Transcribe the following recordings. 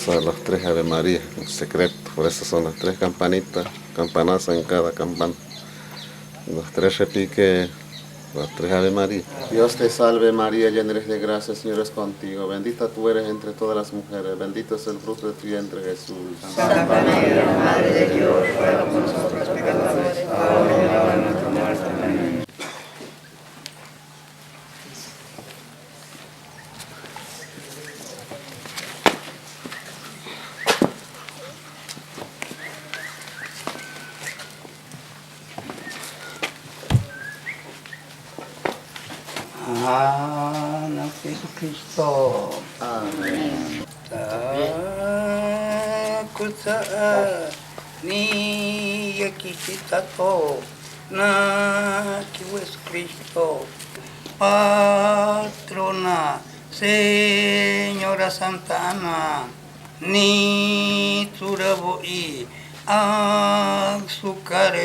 a las 3 Ave María, un secreto. Por eso son las 3 campanitas, campanazas en cada campana. Los 3 repiques, las 3 Ave María. Dios te salve María, llena eres de gracia, el Señor es contigo. Bendita tú eres entre todas las mujeres, bendito es el fruto de tu vientre Jesús. Santa María, Madre de Dios, ruega por nosotros pecadores, ahora y en la hora de nuestra muerte. Amén. Jesucristo. Amén. Kusa ni yakisitato na Jesucristo. Patrona, Señora Santa Ana, ni turaboi azúcar.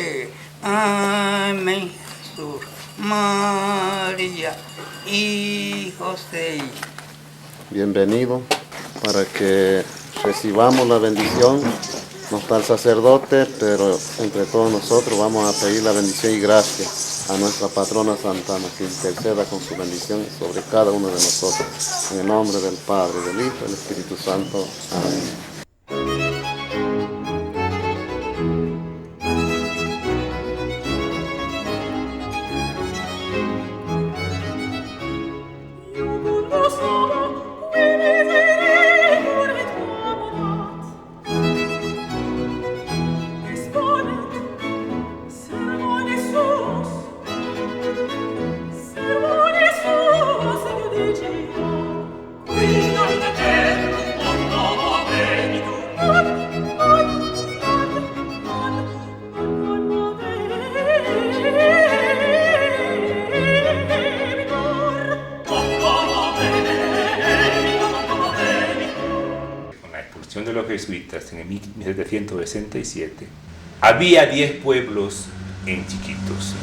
Amén, Jesús. María y José. Bienvenido para que recibamos la bendición. No está el sacerdote, pero entre todos nosotros vamos a pedir la bendición y gracia a nuestra patrona Santa Ana, que interceda con su bendición sobre cada uno de nosotros. En el nombre del Padre, del Hijo y del Espíritu Santo. Amén. De los jesuitas en el 1767, había 10 pueblos en Chiquitos.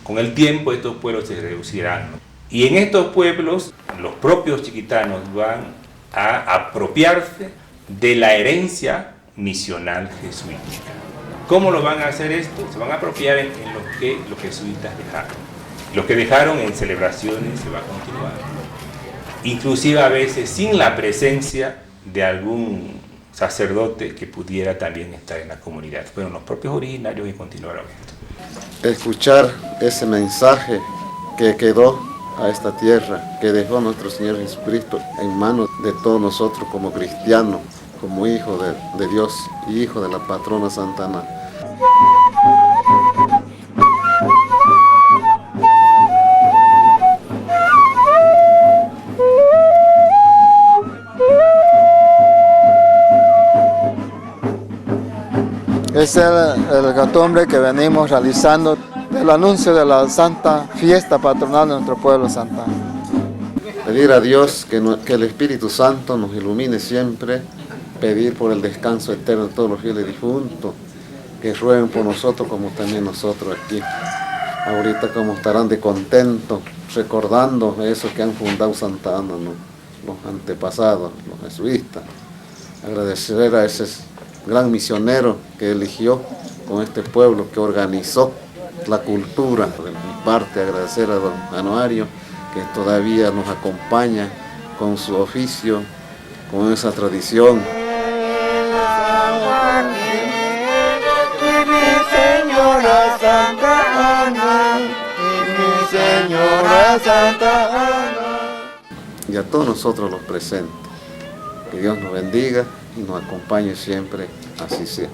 Con el tiempo estos pueblos se reducirán, ¿no? Y en estos pueblos los propios chiquitanos van a apropiarse de la herencia misional jesuítica. ¿Cómo lo van a hacer esto? Se van a apropiar en lo que los jesuitas dejaron. Lo que dejaron en celebraciones se va a continuar, inclusive a veces sin la presencia de algún sacerdote que pudiera también estar en la comunidad. Fueron los propios originarios que continuaron esto. Escuchar ese mensaje que quedó a esta tierra, que dejó nuestro Señor Jesucristo en manos de todos nosotros como cristianos, como hijos de Dios y hijos de la patrona Santa Ana. Es el costumbre que venimos realizando del anuncio de la santa fiesta patronal de nuestro pueblo Santa Ana. Pedir a Dios que el Espíritu Santo nos ilumine siempre, pedir por el descanso eterno de todos los fieles difuntos, que rueguen por nosotros como también nosotros aquí. Ahorita como estarán de contento recordando eso que han fundado Santa Ana, ¿no? Los antepasados, los jesuitas. Agradecer a ese gran misionero que eligió con este pueblo, que organizó la cultura. De mi parte, agradecer a don Anuario, que todavía nos acompaña con su oficio, con esa tradición. Señora Santa Ana, mi Señora Santa Ana. Y a todos nosotros los presentes. Que Dios nos bendiga y nos acompañe siempre, así sea.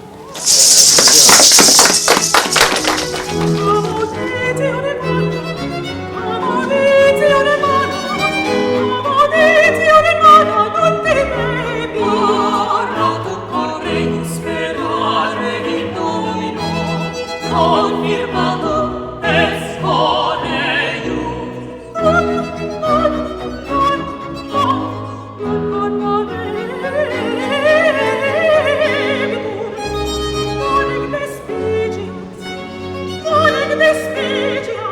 Despedias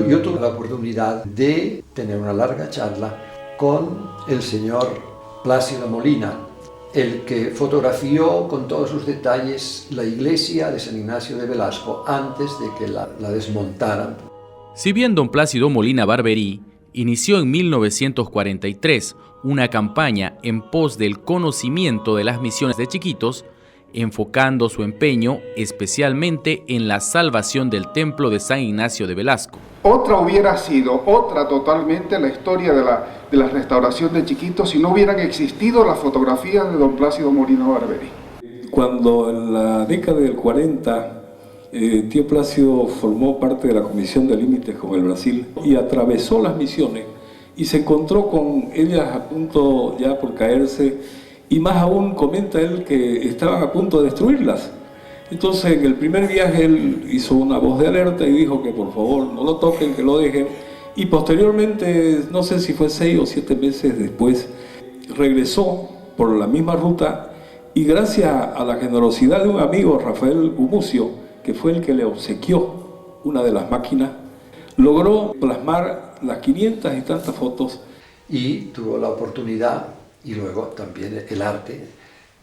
Yo tuve la oportunidad de tener una larga charla con el señor Plácido Molina, el que fotografió con todos sus detalles la iglesia de San Ignacio de Velasco antes de que la desmontaran. Si bien don Plácido Molina Barberí inició en 1943 una campaña en pos del conocimiento de las misiones de Chiquitos, enfocando su empeño especialmente en la salvación del templo de San Ignacio de Velasco. Otra hubiera sido, totalmente, la historia de la restauración de Chiquitos si no hubieran existido las fotografías de don Plácido Molina Barberí. Cuando en la década del 40, tío Plácido formó parte de la Comisión de Límites con el Brasil y atravesó las misiones y se encontró con ellas a punto ya por caerse, y más aún comenta él que estaban a punto de destruirlas. Entonces en el primer viaje él hizo una voz de alerta y dijo que por favor no lo toquen, que lo dejen, y posteriormente, no sé si fue 6 o 7 meses después, regresó por la misma ruta y gracias a la generosidad de un amigo, Rafael Gumucio, que fue el que le obsequió una de las máquinas, logró plasmar las 500 y tantas fotos. Y tuvo la oportunidad, y luego también el arte,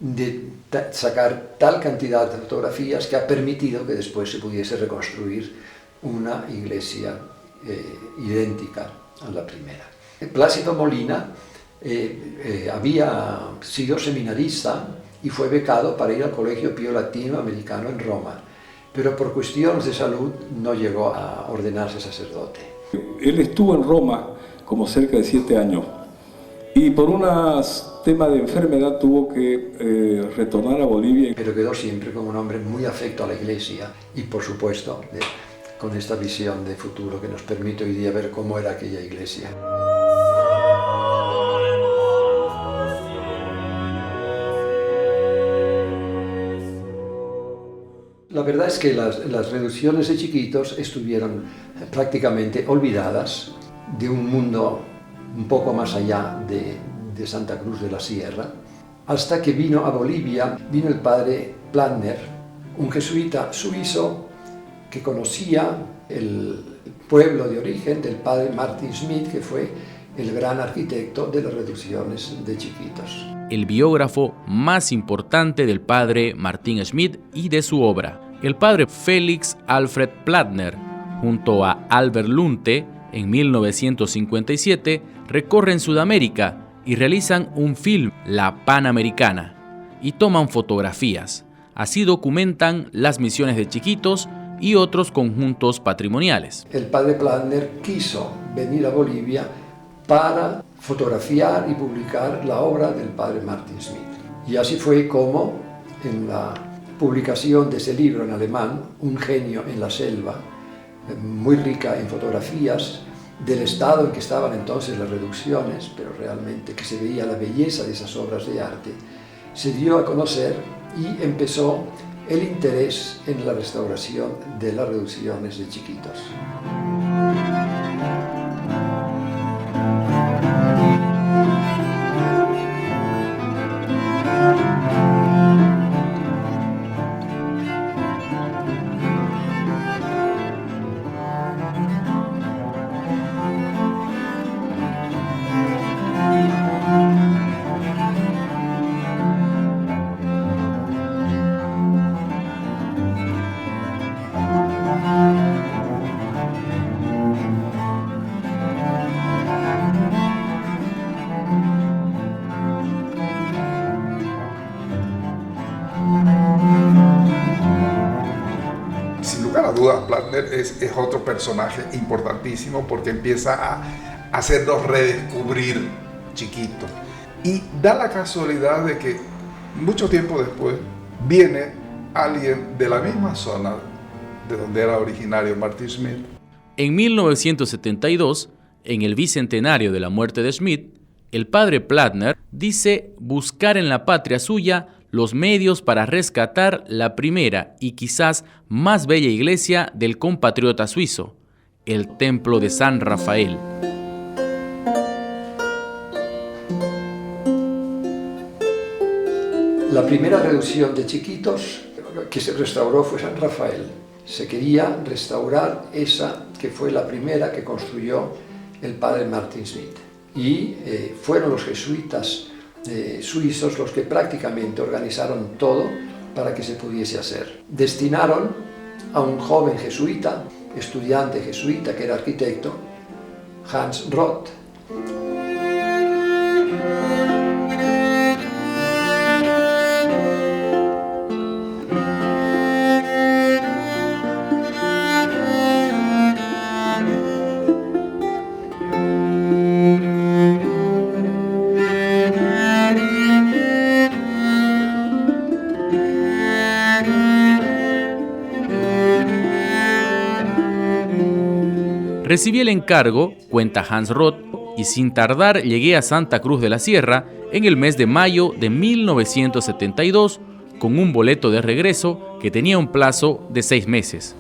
de sacar tal cantidad de fotografías que ha permitido que después se pudiese reconstruir una iglesia idéntica a la primera. Plácido Molina había sido seminarista y fue becado para ir al Colegio Pío Latino-Americano en Roma, pero por cuestiones de salud no llegó a ordenarse sacerdote. Él estuvo en Roma como cerca de 7 años y por un tema de enfermedad tuvo que retornar a Bolivia. Pero quedó siempre como un hombre muy afecto a la iglesia y por supuesto con esta visión de futuro que nos permite hoy día ver cómo era aquella iglesia. La verdad es que las reducciones de Chiquitos estuvieron prácticamente olvidadas de un mundo un poco más allá de Santa Cruz de la Sierra, hasta que vino a Bolivia, vino el padre Plattner, un jesuita suizo que conocía el pueblo de origen del padre Martin Schmidt, que fue el gran arquitecto de las reducciones de Chiquitos. El biógrafo más importante del padre Martin Schmidt y de su obra, el padre Félix Alfred Plattner, junto a Albert Lunte, en 1957, recorren Sudamérica y realizan un film, La Panamericana, y toman fotografías. Así documentan las misiones de Chiquitos y otros conjuntos patrimoniales. El padre Plattner quiso venir a Bolivia para fotografiar y publicar la obra del padre Martin Schmidt. Y así fue como en la publicación de ese libro en alemán, Un genio en la selva, muy rica en fotografías del estado en que estaban entonces las reducciones, pero realmente que se veía la belleza de esas obras de arte, se dio a conocer y empezó el interés en la restauración de las reducciones de Chiquitos. Sin lugar a dudas, Plattner es otro personaje importantísimo porque empieza hacernos redescubrir Chiquito. Y da la casualidad de que mucho tiempo después viene alguien de la misma zona de donde era originario Martin Schmid. En 1972, en el bicentenario de la muerte de Schmid, el padre Plattner dice buscar en la patria suya los medios para rescatar la primera y quizás más bella iglesia del compatriota suizo, el Templo de San Rafael. La primera reducción de Chiquitos que se restauró fue San Rafael. Se quería restaurar esa que fue la primera que construyó el padre Martin Schmid. Y fueron los jesuitas suizos los que prácticamente organizaron todo para que se pudiese hacer. Destinaron a un joven jesuita, estudiante jesuita que era arquitecto, Hans Roth. Recibí el encargo, cuenta Hans Roth, y sin tardar llegué a Santa Cruz de la Sierra en el mes de mayo de 1972 con un boleto de regreso que tenía un plazo de 6 meses.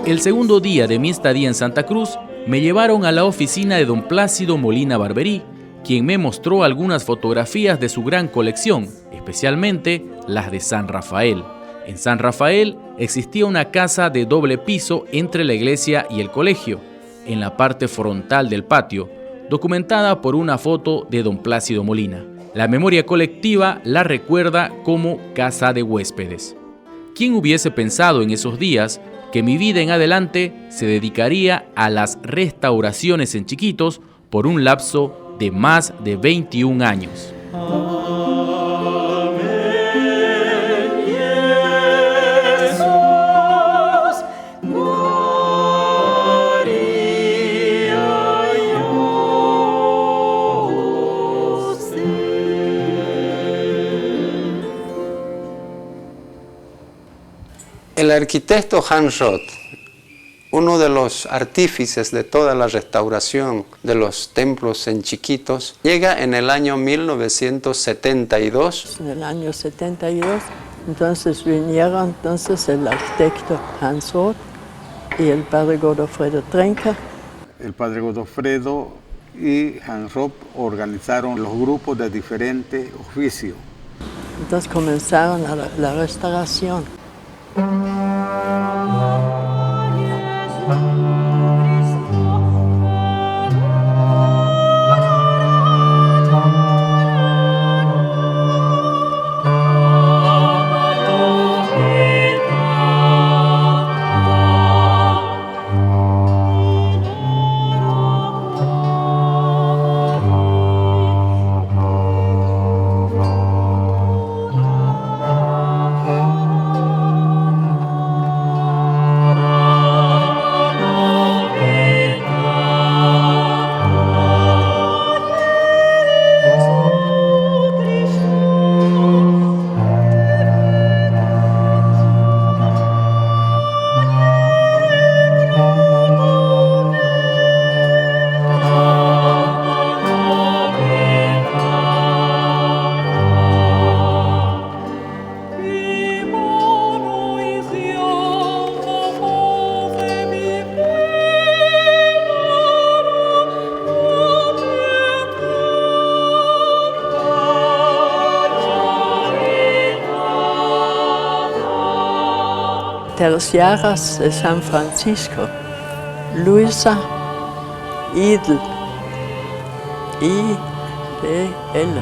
El segundo día de mi estadía en Santa Cruz me llevaron a la oficina de don Plácido Molina Barberí, quien me mostró algunas fotografías de su gran colección, especialmente las de San Rafael. En San Rafael existía una casa de doble piso entre la iglesia y el colegio, en la parte frontal del patio, documentada por una foto de don Plácido Molina. La memoria colectiva la recuerda como casa de huéspedes. ¿Quién hubiese pensado en esos días que mi vida en adelante se dedicaría a las restauraciones en Chiquitos por un lapso de más de 21 años? El arquitecto Hans Roth, uno de los artífices de toda la restauración de los templos en Chiquitos, llega en el año 1972. En el año 72, entonces vinieron el arquitecto Hans Roth y el padre Godofredo Trenca. El padre Godofredo y Hans Roth organizaron los grupos de diferentes oficios. Entonces comenzaron la restauración. Terciaras de San Francisco, Luisa Idl, I-D-L.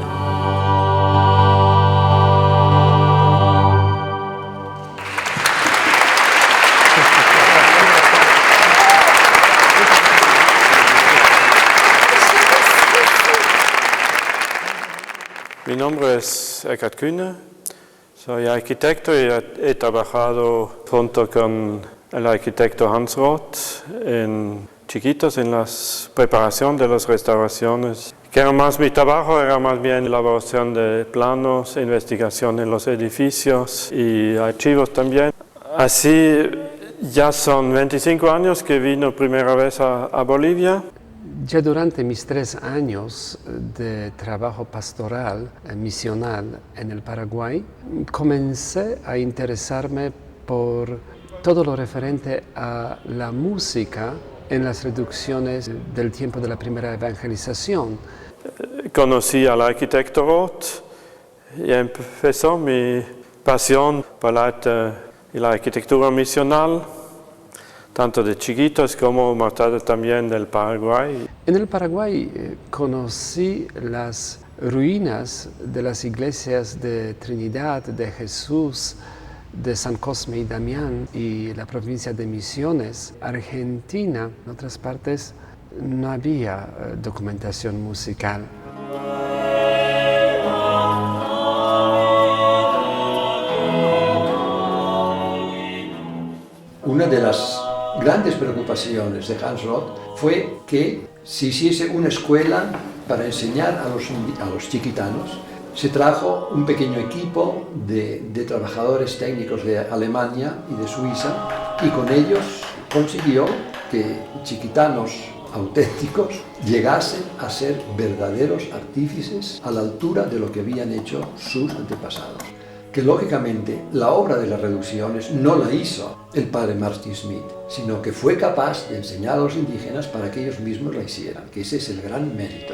Mi nombre es Eckhard Kühne, Soy arquitecto y he trabajado junto con el arquitecto Hans Roth en Chiquitos en la preparación de las restauraciones. Que era más mi trabajo, era más bien elaboración de planos, investigación en los edificios y archivos también. Así ya son 25 años que vino primera vez a Bolivia. Ya durante mis 3 años de trabajo pastoral, misional en el Paraguay, comencé a interesarme por todo lo referente a la música en las reducciones del tiempo de la primera evangelización. Conocí al arquitecto Roth y empezó mi pasión por el arte y la arquitectura misional, tanto de Chiquitos como más tarde también del Paraguay. En el Paraguay conocí las ruinas de las iglesias de Trinidad, de Jesús, de San Cosme y Damián y la provincia de Misiones. Argentina, en otras partes, no había documentación musical. Una de las grandes preocupaciones de Hans Roth fue que se hiciese una escuela para enseñar a los chiquitanos. Se trajo un pequeño equipo de trabajadores técnicos de Alemania y de Suiza y con ellos consiguió que chiquitanos auténticos llegasen a ser verdaderos artífices a la altura de lo que habían hecho sus antepasados. Que lógicamente la obra de las reducciones no la hizo el padre Martin Schmidt, sino que fue capaz de enseñar a los indígenas para que ellos mismos la hicieran, que ese es el gran mérito.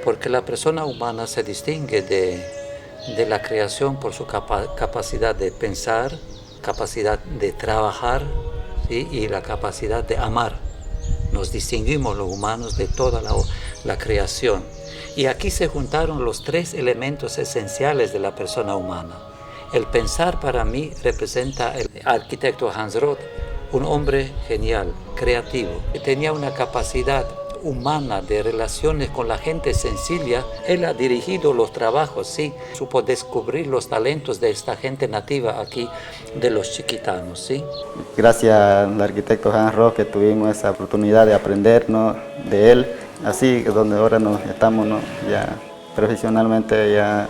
Porque la persona humana se distingue de la creación por su capacidad de pensar, capacidad de trabajar, ¿sí? Y la capacidad de amar. Nos distinguimos los humanos de toda la creación. Y aquí se juntaron los 3 elementos esenciales de la persona humana. El pensar para mí representa el arquitecto Hans Roth, un hombre genial, creativo, que tenía una capacidad humana de relaciones con la gente sencilla. Él ha dirigido los trabajos, sí, supo descubrir los talentos de esta gente nativa aquí, de los chiquitanos, sí. Gracias al arquitecto Hans Roth que tuvimos esa oportunidad de aprender, ¿no?, de él, así donde ahora nos estamos, ¿no?, ya profesionalmente ya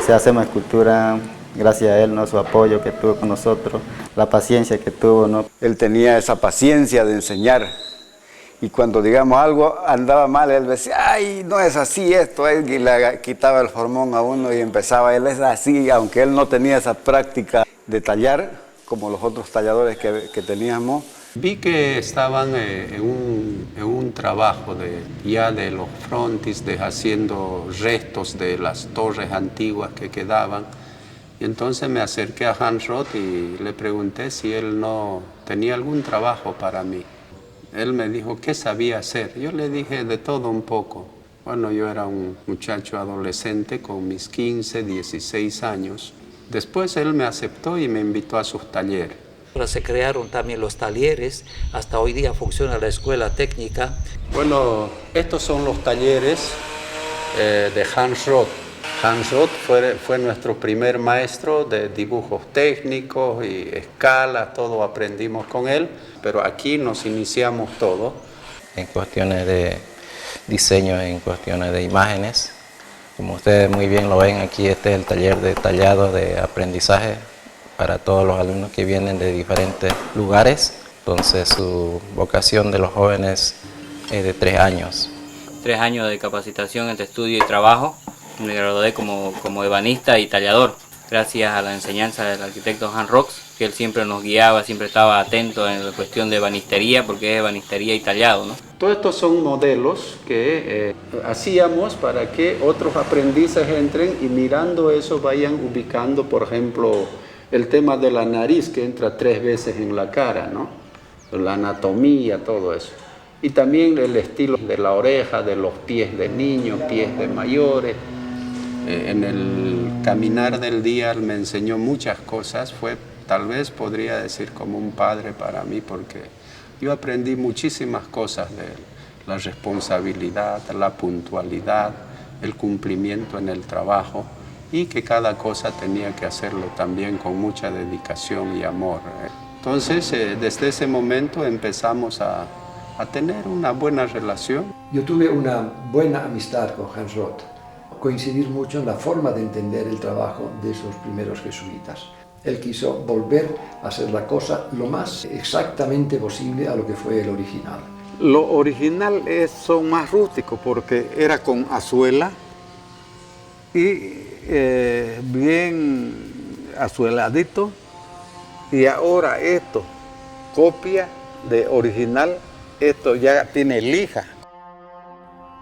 hacemos escultura. Gracias a él, ¿no?, su apoyo que tuvo con nosotros, la paciencia que tuvo, ¿no? Él tenía esa paciencia de enseñar. Y cuando, digamos, algo andaba mal, él decía, ay, no es así esto, y le quitaba el formón a uno y empezaba, él es así, aunque él no tenía esa práctica de tallar, como los otros talladores que teníamos. Vi que estaban en un trabajo de los frontis, haciendo restos de las torres antiguas que quedaban. Y entonces me acerqué a Hans Roth y le pregunté si él no tenía algún trabajo para mí. Él me dijo qué sabía hacer. Yo le dije de todo un poco. Bueno, yo era un muchacho adolescente con mis 15, 16 años. Después él me aceptó y me invitó a sus talleres. Ahora se crearon también los talleres. Hasta hoy día funciona la escuela técnica. Bueno, estos son los talleres de Hans Roth. Hans Roth fue nuestro primer maestro de dibujos técnicos y escala, todo aprendimos con él, pero aquí nos iniciamos todo. En cuestiones de diseño, en cuestiones de imágenes, como ustedes muy bien lo ven aquí, este es el taller de tallado de aprendizaje para todos los alumnos que vienen de diferentes lugares. Entonces su vocación de los jóvenes es de 3 años. 3 años de capacitación entre estudio y trabajo. Me gradué como ebanista y tallador, gracias a la enseñanza del arquitecto Hans Roth, que él siempre nos guiaba, siempre estaba atento en la cuestión de ebanistería, porque es ebanistería y tallado, ¿no? Todos estos son modelos que hacíamos para que otros aprendices entren y mirando eso vayan ubicando, por ejemplo, el tema de la nariz que entra 3 veces en la cara, ¿no? La anatomía, todo eso. Y también el estilo de la oreja, de los pies de niños, pies de mayores. En el caminar del día me enseñó muchas cosas, fue tal vez podría decir como un padre para mí, porque yo aprendí muchísimas cosas de él. La responsabilidad, la puntualidad, el cumplimiento en el trabajo, y que cada cosa tenía que hacerlo también con mucha dedicación y amor. Entonces, desde ese momento empezamos a tener una buena relación. Yo tuve una buena amistad con Hans Roth. Coincidir mucho en la forma de entender el trabajo de esos primeros jesuitas. Él quiso volver a hacer la cosa lo más exactamente posible a lo que fue el original. Lo original son más rústicos porque era con azuela y bien azueladito, y ahora esto, copia de original, esto ya tiene lija.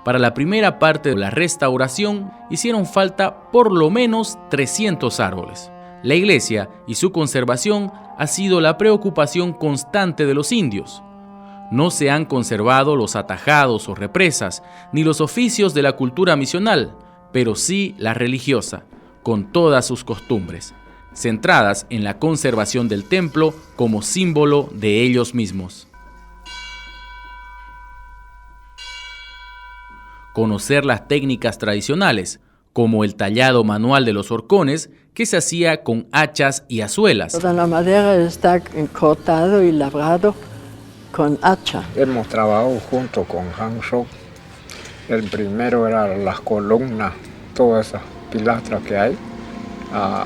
Para la primera parte de la restauración hicieron falta por lo menos 300 árboles. La iglesia y su conservación ha sido la preocupación constante de los indios. No se han conservado los atajados o represas, ni los oficios de la cultura misional, pero sí la religiosa, con todas sus costumbres, centradas en la conservación del templo como símbolo de ellos mismos. Conocer las técnicas tradicionales, como el tallado manual de los horcones, que se hacía con hachas y azuelas. Toda la madera está cortado y labrado con hacha. Hemos trabajado junto con Hans Roth. El primero era las columnas, todas esas pilastras que hay, a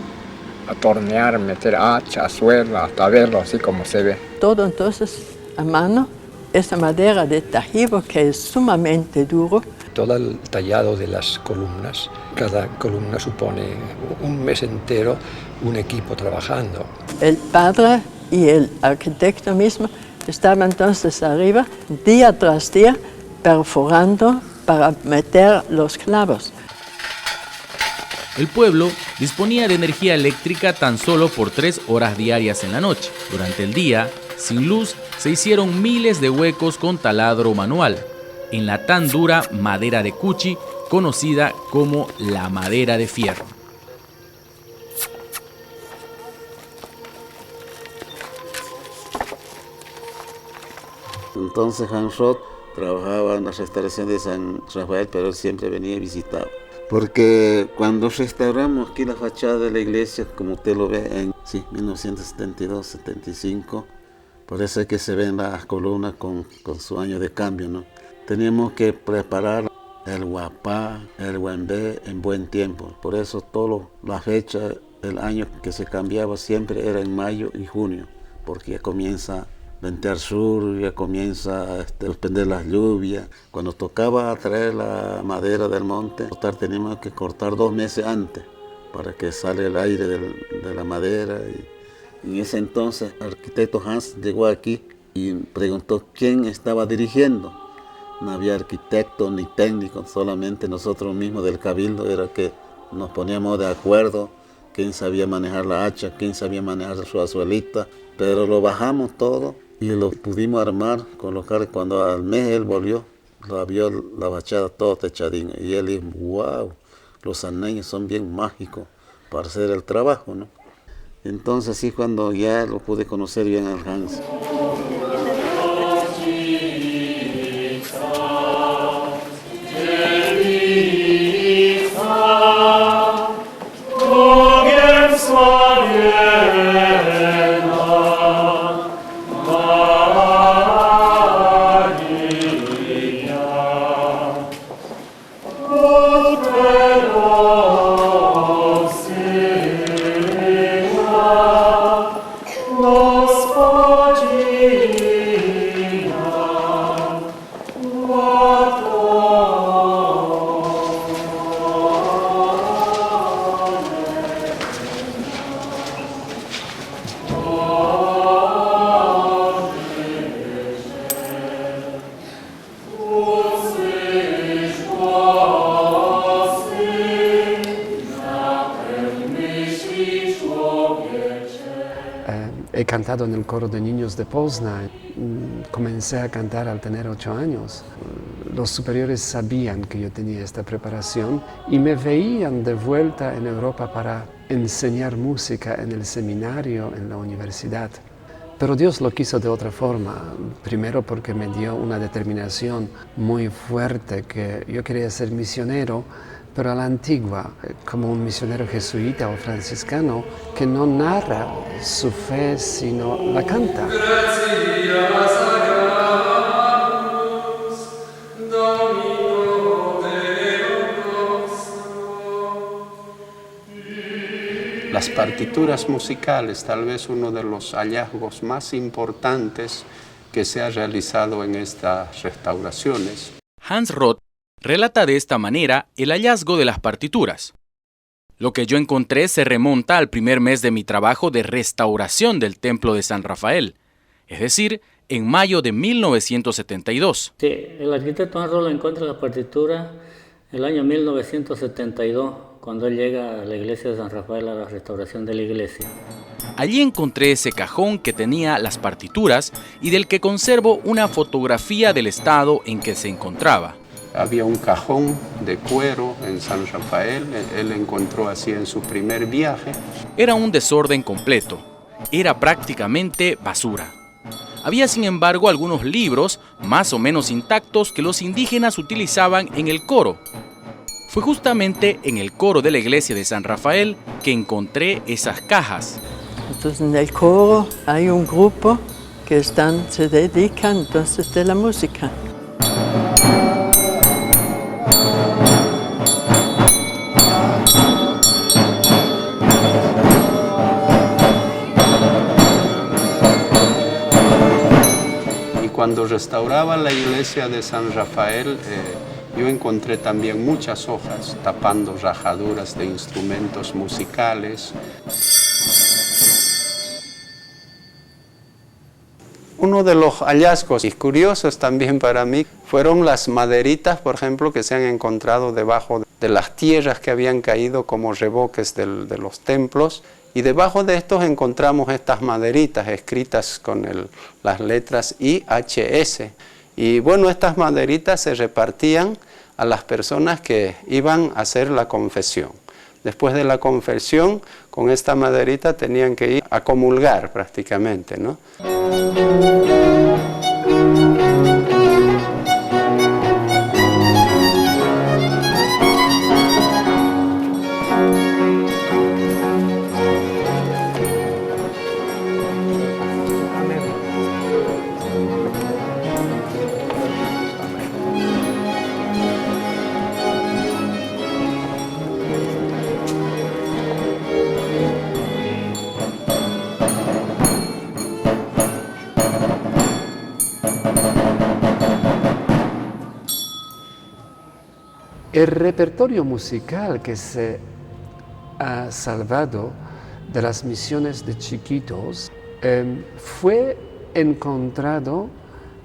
tornear, meter hacha, suela, hasta verlo así como se ve. Todo entonces a mano, esa madera de tajibo que es sumamente duro. Todo el tallado de las columnas, cada columna supone un mes entero un equipo trabajando. El padre y el arquitecto mismo estaban entonces arriba, día tras día, perforando para meter los clavos. El pueblo disponía de energía eléctrica tan solo por 3 horas diarias en la noche. Durante el día, sin luz, se hicieron miles de huecos con taladro manual, en la tan dura madera de cuchi, conocida como la madera de fierro. Entonces Hans Roth trabajaba en la restauración de San Rafael, pero él siempre venía y visitaba. Porque cuando restauramos aquí la fachada de la iglesia, como usted lo ve en 1972-75, por eso es que se ven las columnas con su año de cambio, ¿no? Teníamos que preparar el guapá, el huembé en buen tiempo. Por eso toda la fecha, el año que se cambiaba siempre era en mayo y junio, porque ya comienza a ventear sur, ya comienza a suspender las lluvias. Cuando tocaba traer la madera del monte, teníamos que cortar 2 meses antes para que salga el aire de la madera. Y en ese entonces el arquitecto Hans llegó aquí y preguntó quién estaba dirigiendo. No había arquitecto ni técnico, solamente nosotros mismos del cabildo era que nos poníamos de acuerdo quién sabía manejar la hacha, quién sabía manejar su azuelita, pero lo bajamos todo y lo pudimos armar, colocar. Cuando al mes él volvió, lo vio la fachada todo techadín y él dijo, wow, los saneños son bien mágicos para hacer el trabajo, ¿no? Entonces sí, cuando ya lo pude conocer bien al Hans. He cantado en el coro de niños de Poznań. Comencé a cantar al tener 8 años. Los superiores sabían que yo tenía esta preparación y me veían de vuelta en Europa para enseñar música en el seminario, en la universidad. Pero Dios lo quiso de otra forma. Primero porque me dio una determinación muy fuerte que yo quería ser misionero, pero a la antigua, como un misionero jesuita o franciscano que no narra su fe, sino la canta. Las partituras musicales, tal vez uno de los hallazgos más importantes que se ha realizado en estas restauraciones. Hans Roth relata de esta manera el hallazgo de las partituras. Lo que yo encontré se remonta al primer mes de mi trabajo de restauración del Templo de San Rafael, es decir, en mayo de 1972. Sí, el arquitecto Hans Roth encuentra la partitura el año 1972, cuando él llega a la iglesia de San Rafael a la restauración de la iglesia. Allí encontré ese cajón que tenía las partituras y del que conservo una fotografía del estado en que se encontraba. Había un cajón de cuero en San Rafael, él encontró así en su primer viaje. Era un desorden completo, era prácticamente basura. Había sin embargo algunos libros más o menos intactos que los indígenas utilizaban en el coro. Fue justamente en el coro de la iglesia de San Rafael que encontré esas cajas. Entonces en el coro hay un grupo que se dedica entonces de la música. Y cuando restauraba la iglesia de San Rafael, yo encontré también muchas hojas tapando rajaduras de instrumentos musicales. Uno de los hallazgos y curiosos también para mí fueron las maderitas, por ejemplo, que se han encontrado debajo de las tierras que habían caído como reboques de los templos. Y debajo de estos encontramos estas maderitas escritas con las letras IHS. Y bueno, estas maderitas se repartían a las personas que iban a hacer la confesión. Después de la confesión, con esta maderita tenían que ir a comulgar prácticamente, ¿no? El repertorio musical que se ha salvado de las misiones de chiquitos fue encontrado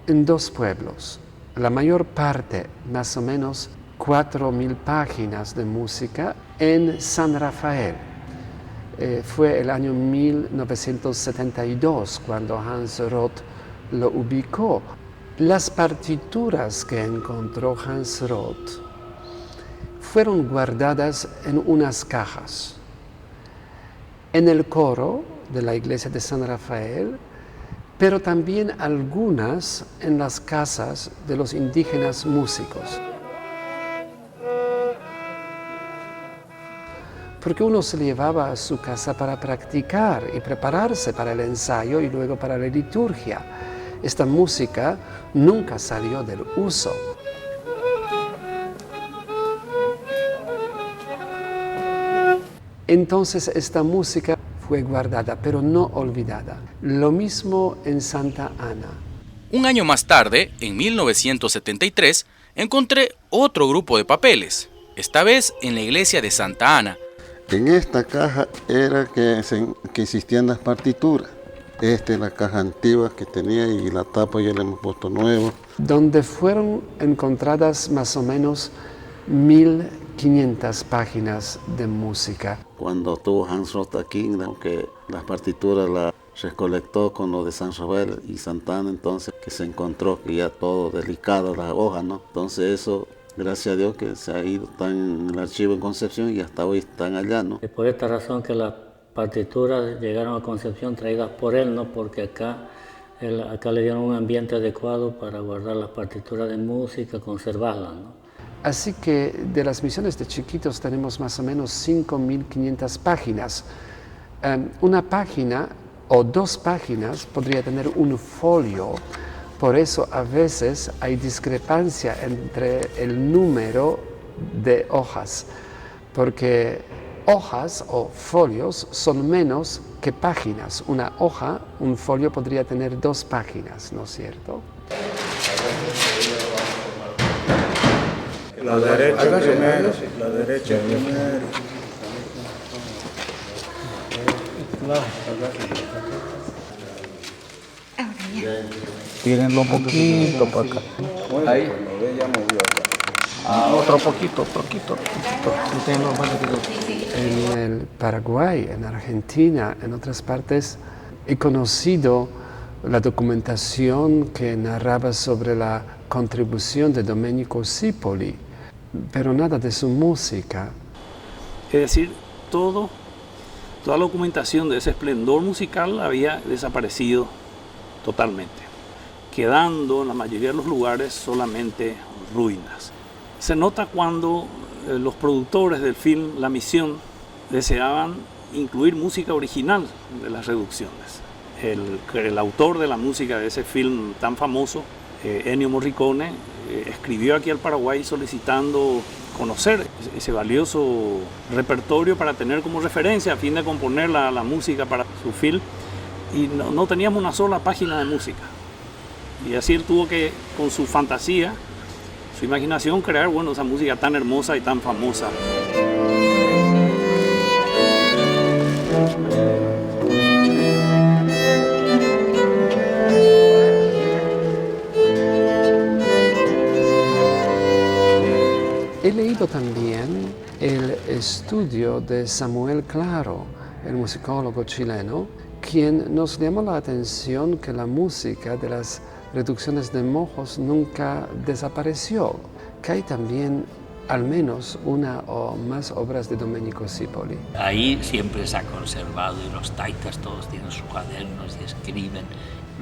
en 2 pueblos. La mayor parte, más o menos 4.000 páginas de música en San Rafael. Fue el año 1972 cuando Hans Roth lo ubicó. Las partituras que encontró Hans Roth fueron guardadas en unas cajas en el coro de la iglesia de San Rafael, pero también algunas en las casas de los indígenas músicos. Porque uno se llevaba a su casa para practicar y prepararse para el ensayo y luego para la liturgia. Esta música nunca salió del uso. Entonces esta música fue guardada, pero no olvidada. Lo mismo en Santa Ana. Un año más tarde, en 1973, encontré otro grupo de papeles, esta vez en la iglesia de Santa Ana. En esta caja era que existían las partituras. Esta es la caja antigua que tenía y la tapa ya le hemos puesto nuevo. Donde fueron encontradas más o menos 1.500 páginas de música. Cuando estuvo Hans Roth aquí, que las partituras recolectó con lo de San Rafael y Santana, entonces que se encontró que ya todo delicado, las hojas, ¿no? Entonces eso, gracias a Dios que se ha ido, están en el archivo en Concepción y hasta hoy están allá, ¿no? Es por esta razón que las partituras llegaron a Concepción traídas por él, ¿no? Porque acá le dieron un ambiente adecuado para guardar las partituras de música, conservarlas, ¿no? Así que de las misiones de Chiquitos tenemos más o menos 5.500 páginas. Una página o 2 páginas podría tener un folio, por eso a veces hay discrepancia entre el número de hojas, porque hojas o folios son menos que páginas. Una hoja, un folio podría tener 2 páginas, ¿no es cierto? La derecha primero, la derecha primero. Tírenlo un poquito para acá. Ahí, ya movió acá. Otro poquito. En el Paraguay, en Argentina, en otras partes, he conocido la documentación que narraba sobre la contribución de Domenico Cipoli, pero nada de su música. Es decir, toda la documentación de ese esplendor musical había desaparecido totalmente, quedando en la mayoría de los lugares solamente ruinas. Se nota cuando los productores del film La Misión deseaban incluir música original de las reducciones. El autor de la música de ese film tan famoso, Ennio Morricone, escribió aquí al Paraguay solicitando conocer ese valioso repertorio para tener como referencia a fin de componer la música para su film, y no teníamos una sola página de música. Y así él tuvo que, con su fantasía, su imaginación, crear esa música tan hermosa y tan famosa. He leído también el estudio de Samuel Claro, el musicólogo chileno, quien nos llamó la atención que la música de las reducciones de mojos nunca desapareció, que hay también al menos una o más obras de Domenico Cipoli. Ahí siempre se ha conservado y los taitas todos tienen sus cuadernos y escriben.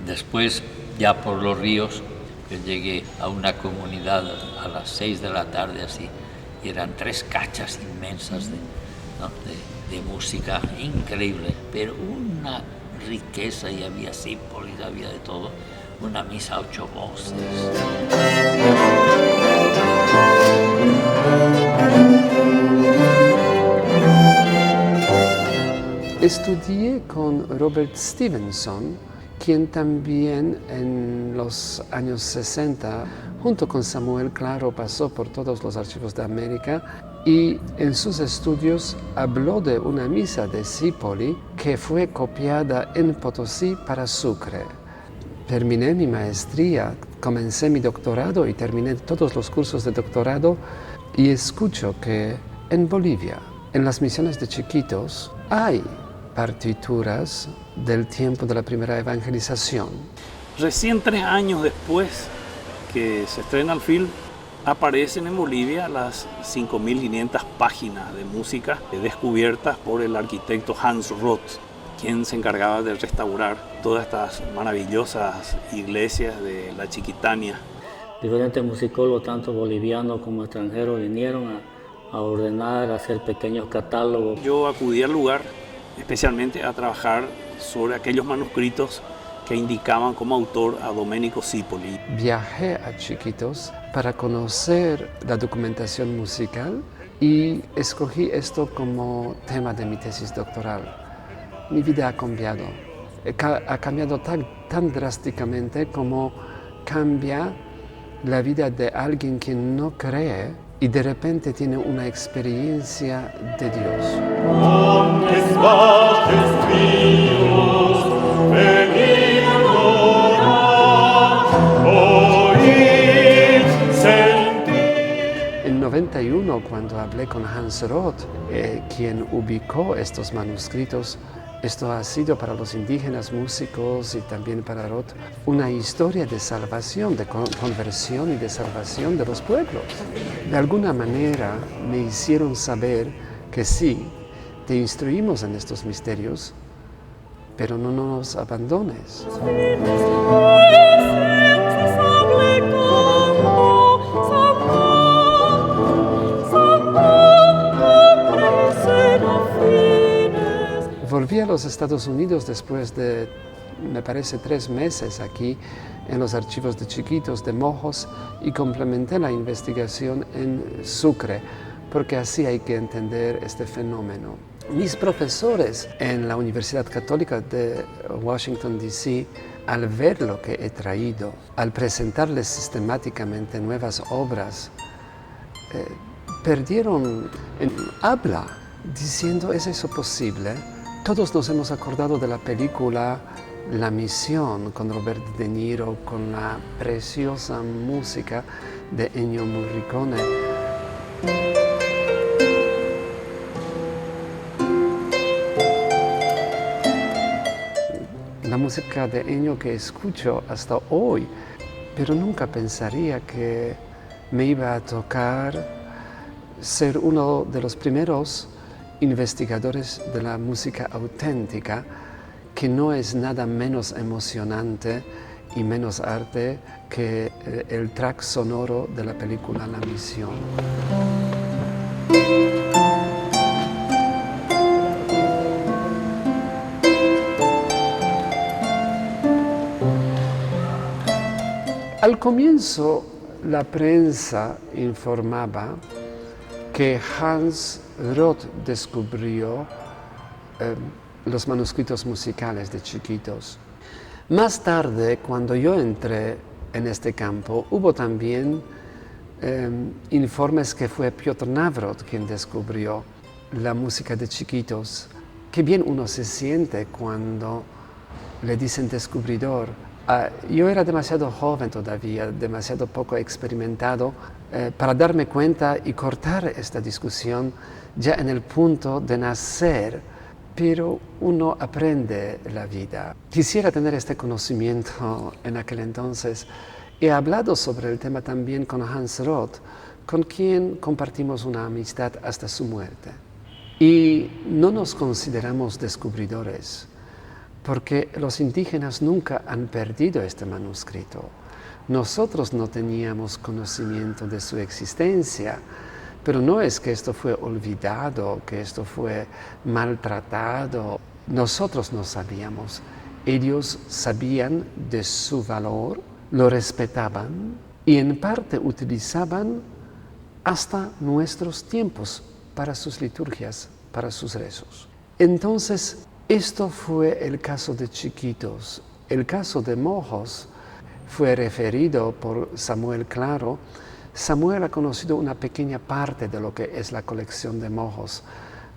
Después, ya por los ríos, yo llegué a una comunidad a las 6 de la tarde así, y eran 3 cachas inmensas de música increíble, pero una riqueza, y había Cipoli, había de todo, una misa a 8 voces. Estudié con Robert Stevenson, quien también en los años 60, junto con Samuel Claro, pasó por todos los archivos de América y en sus estudios habló de una misa de Cipoli que fue copiada en Potosí para Sucre. Terminé mi maestría, comencé mi doctorado y terminé todos los cursos de doctorado, y escucho que en Bolivia, en las misiones de Chiquitos, hay partituras del tiempo de la primera evangelización. Recién 3 años después que se estrena el film, aparecen en Bolivia las 5.500 páginas de música descubiertas por el arquitecto Hans Roth, quien se encargaba de restaurar todas estas maravillosas iglesias de la Chiquitania. Diferentes musicólogos, tanto bolivianos como extranjeros, vinieron a ordenar, a hacer pequeños catálogos. Yo acudí al lugar especialmente a trabajar sobre aquellos manuscritos que indicaban como autor a Domenico Cipoli. Viajé a Chiquitos para conocer la documentación musical y escogí esto como tema de mi tesis doctoral. Mi vida ha cambiado. Ha cambiado tan drásticamente como cambia la vida de alguien que no cree y de repente tiene una experiencia de Dios. En 91, cuando hablé con Hans Roth, quien ubicó estos manuscritos, Esto ha sido para los indígenas músicos y también para Roth una historia de salvación, de conversión y de salvación de los pueblos. De alguna manera me hicieron saber que sí, te instruimos en estos misterios, pero no nos abandones. Volví a los Estados Unidos después de, me parece, 3 meses aquí en los archivos de Chiquitos de Mojos y complementé la investigación en Sucre, porque así hay que entender este fenómeno. Mis profesores en la Universidad Católica de Washington, D.C., al ver lo que he traído, al presentarles sistemáticamente nuevas obras, perdieron habla, diciendo, ¿es eso posible? Todos nos hemos acordado de la película La Misión con Robert De Niro, con la preciosa música de Ennio Morricone. La música de Ennio que escucho hasta hoy, pero nunca pensaría que me iba a tocar ser uno de los primeros investigadores de la música auténtica, que no es nada menos emocionante y menos arte que el track sonoro de la película La Misión. Al comienzo, la prensa informaba que Hans Roth descubrió los manuscritos musicales de Chiquitos. Más tarde, cuando yo entré en este campo, hubo también informes que fue Piotr Nawrot quien descubrió la música de Chiquitos. Qué bien uno se siente cuando le dicen descubridor. Yo era demasiado joven todavía, demasiado poco experimentado para darme cuenta y cortar esta discusión ya en el punto de nacer, pero uno aprende la vida. Quisiera tener este conocimiento en aquel entonces. He hablado sobre el tema también con Hans Roth, con quien compartimos una amistad hasta su muerte. Y no nos consideramos descubridores, porque los indígenas nunca han perdido este manuscrito. Nosotros no teníamos conocimiento de su existencia, pero no es que esto fue olvidado, que esto fue maltratado. Nosotros no sabíamos. Ellos sabían de su valor, lo respetaban y en parte utilizaban hasta nuestros tiempos para sus liturgias, para sus rezos. Entonces, esto fue el caso de Chiquitos. El caso de Mojos fue referido por Samuel Claro. Samuel ha conocido una pequeña parte de lo que es la colección de Mojos.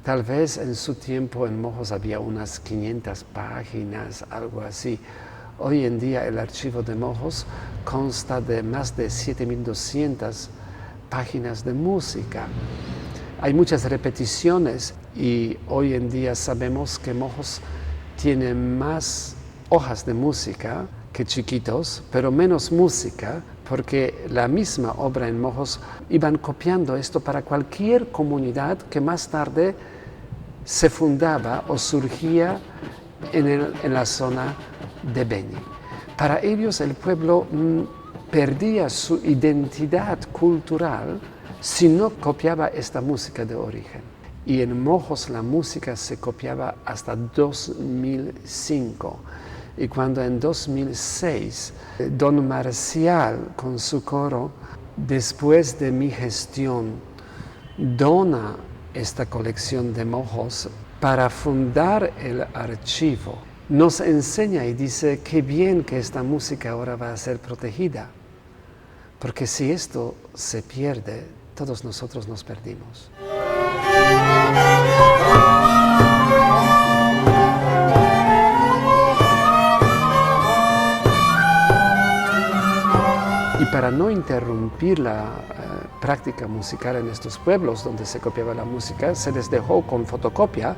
Tal vez en su tiempo en Mojos había unas 500 páginas, algo así. Hoy en día el archivo de Mojos consta de más de 7.200 páginas de música. Hay muchas repeticiones y hoy en día sabemos que Mojos tiene más hojas de música que Chiquitos, pero menos música, porque la misma obra en Mojos iban copiando esto para cualquier comunidad que más tarde se fundaba o surgía en la zona de Beni. Para ellos el pueblo perdía su identidad cultural si no copiaba esta música de origen. Y en Mojos la música se copiaba hasta 2005. Y cuando en 2006 Don Marcial con su coro, después de mi gestión, dona esta colección de Mojos para fundar el archivo, nos enseña y dice qué bien que esta música ahora va a ser protegida, porque si esto se pierde, todos nosotros nos perdimos. Y para no interrumpir la práctica musical en estos pueblos donde se copiaba la música, se les dejó con fotocopia,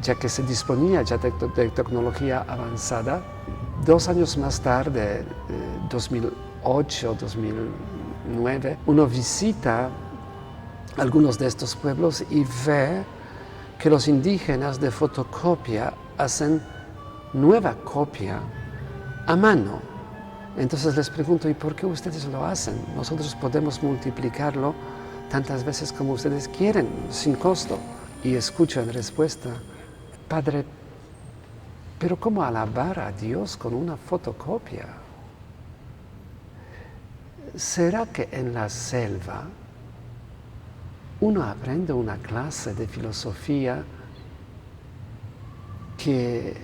ya que se disponía ya de tecnología avanzada. 2 años más tarde, 2008, 2009, uno visita algunos de estos pueblos y ve que los indígenas de fotocopia hacen nueva copia a mano. Entonces les pregunto, ¿y por qué ustedes lo hacen? Nosotros podemos multiplicarlo tantas veces como ustedes quieren, sin costo. Y escucho en respuesta, Padre, pero ¿cómo alabar a Dios con una fotocopia? ¿Será que en la selva uno aprende una clase de filosofía que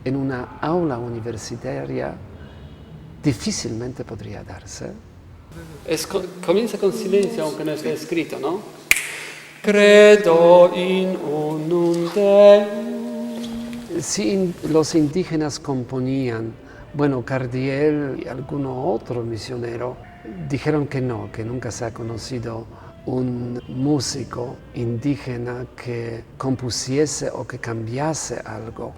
en una aula universitaria difícilmente podría darse? Comienza con silencio, aunque no esté escrito, ¿no? Credo in unum Deum. Si los indígenas componían, bueno, Cardiel y alguno otro misionero dijeron que no, que nunca se ha conocido un músico indígena que compusiese o que cambiase algo.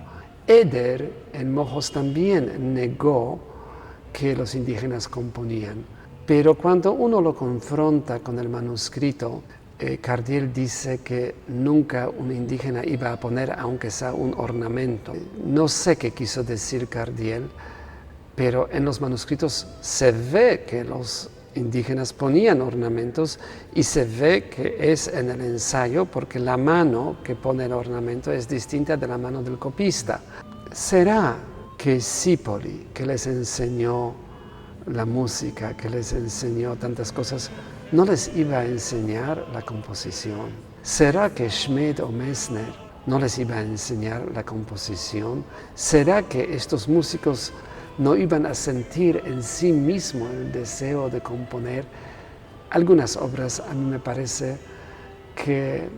Eder en Mojos también negó que los indígenas componían, pero cuando uno lo confronta con el manuscrito, Cardiel dice que nunca un indígena iba a poner, aunque sea un ornamento. No sé qué quiso decir Cardiel, pero en los manuscritos se ve que los indígenas ponían ornamentos y se ve que es en el ensayo porque la mano que pone el ornamento es distinta de la mano del copista. ¿Será que Zipoli, que les enseñó la música, que les enseñó tantas cosas, no les iba a enseñar la composición? ¿Será que Schmidt o Messner no les iba a enseñar la composición? ¿Será que estos músicos no iban a sentir en sí mismo el deseo de componer? Algunas obras a mí me parece que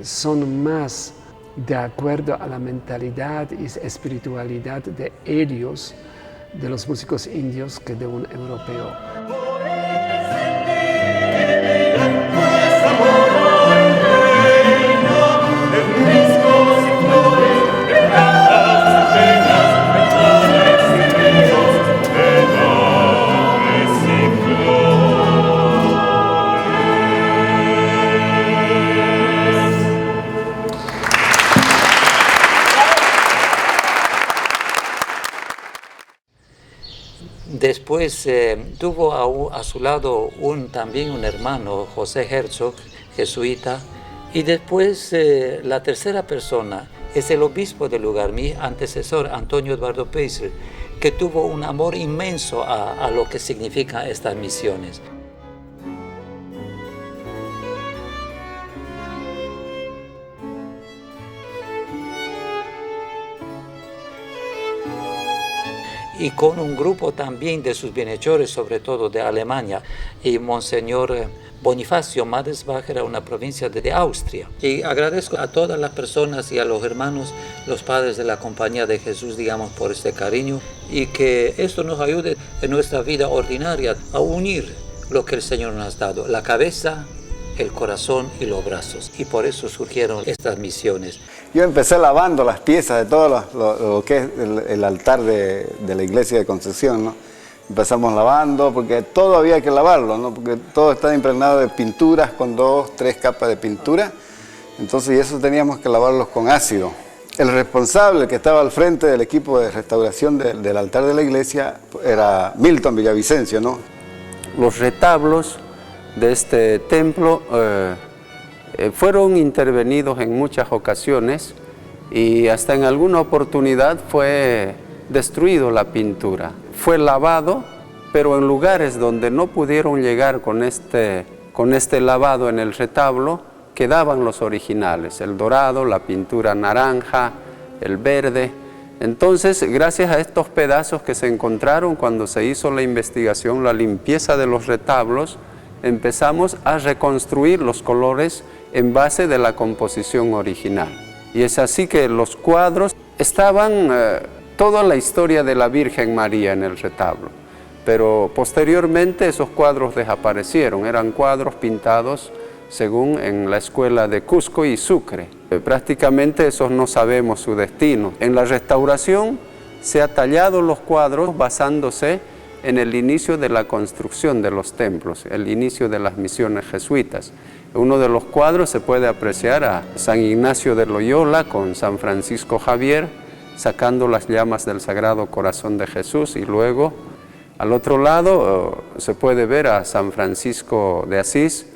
son más de acuerdo a la mentalidad y espiritualidad de ellos, de los músicos indios, que de un europeo. Después tuvo a su lado también un hermano, José Herzog, jesuita, y después la tercera persona es el obispo del lugar, mi antecesor, Antonio Eduardo Peisler, que tuvo un amor inmenso a lo que significan estas misiones. Y con un grupo también de sus bienhechores, sobre todo de Alemania, y Monseñor Bonifacio Madesbacher, una provincia de Austria. Y agradezco a todas las personas y a los hermanos, los padres de la Compañía de Jesús, digamos, por este cariño, y que esto nos ayude en nuestra vida ordinaria a unir lo que el Señor nos ha dado, la cabeza, el corazón y los brazos. Y por eso surgieron estas misiones. Yo empecé lavando las piezas de todo lo que es el altar de la iglesia de Concepción, ¿no? Empezamos lavando, porque todo había que lavarlo, ¿no? Porque todo está impregnado de pinturas con 2, 3 capas de pintura. Entonces, y eso teníamos que lavarlos con ácido. El responsable que estaba al frente del equipo de restauración del altar de la iglesia era Milton Villavicencio, ¿no? Los retablos de este templo fueron intervenidos en muchas ocasiones y hasta en alguna oportunidad fue destruido la pintura. Fue lavado, pero en lugares donde no pudieron llegar con este lavado en el retablo, quedaban los originales, el dorado, la pintura naranja, el verde. Entonces, gracias a estos pedazos que se encontraron cuando se hizo la investigación, la limpieza de los retablos, empezamos a reconstruir los colores en base de la composición original. Y es así que los cuadros estaban toda la historia de la Virgen María en el retablo. pero posteriormente esos cuadros desaparecieron, eran cuadros pintados según en la escuela de Cusco y Sucre. Prácticamente esos no sabemos su destino. En la restauración se ha tallado los cuadros basándose en el inicio de la construcción de los templos, el inicio de las misiones jesuitas. En uno de los cuadros se puede apreciar a San Ignacio de Loyola con San Francisco Javier sacando las llamas del Sagrado Corazón de Jesús, y luego al otro lado se puede ver a San Francisco de Asís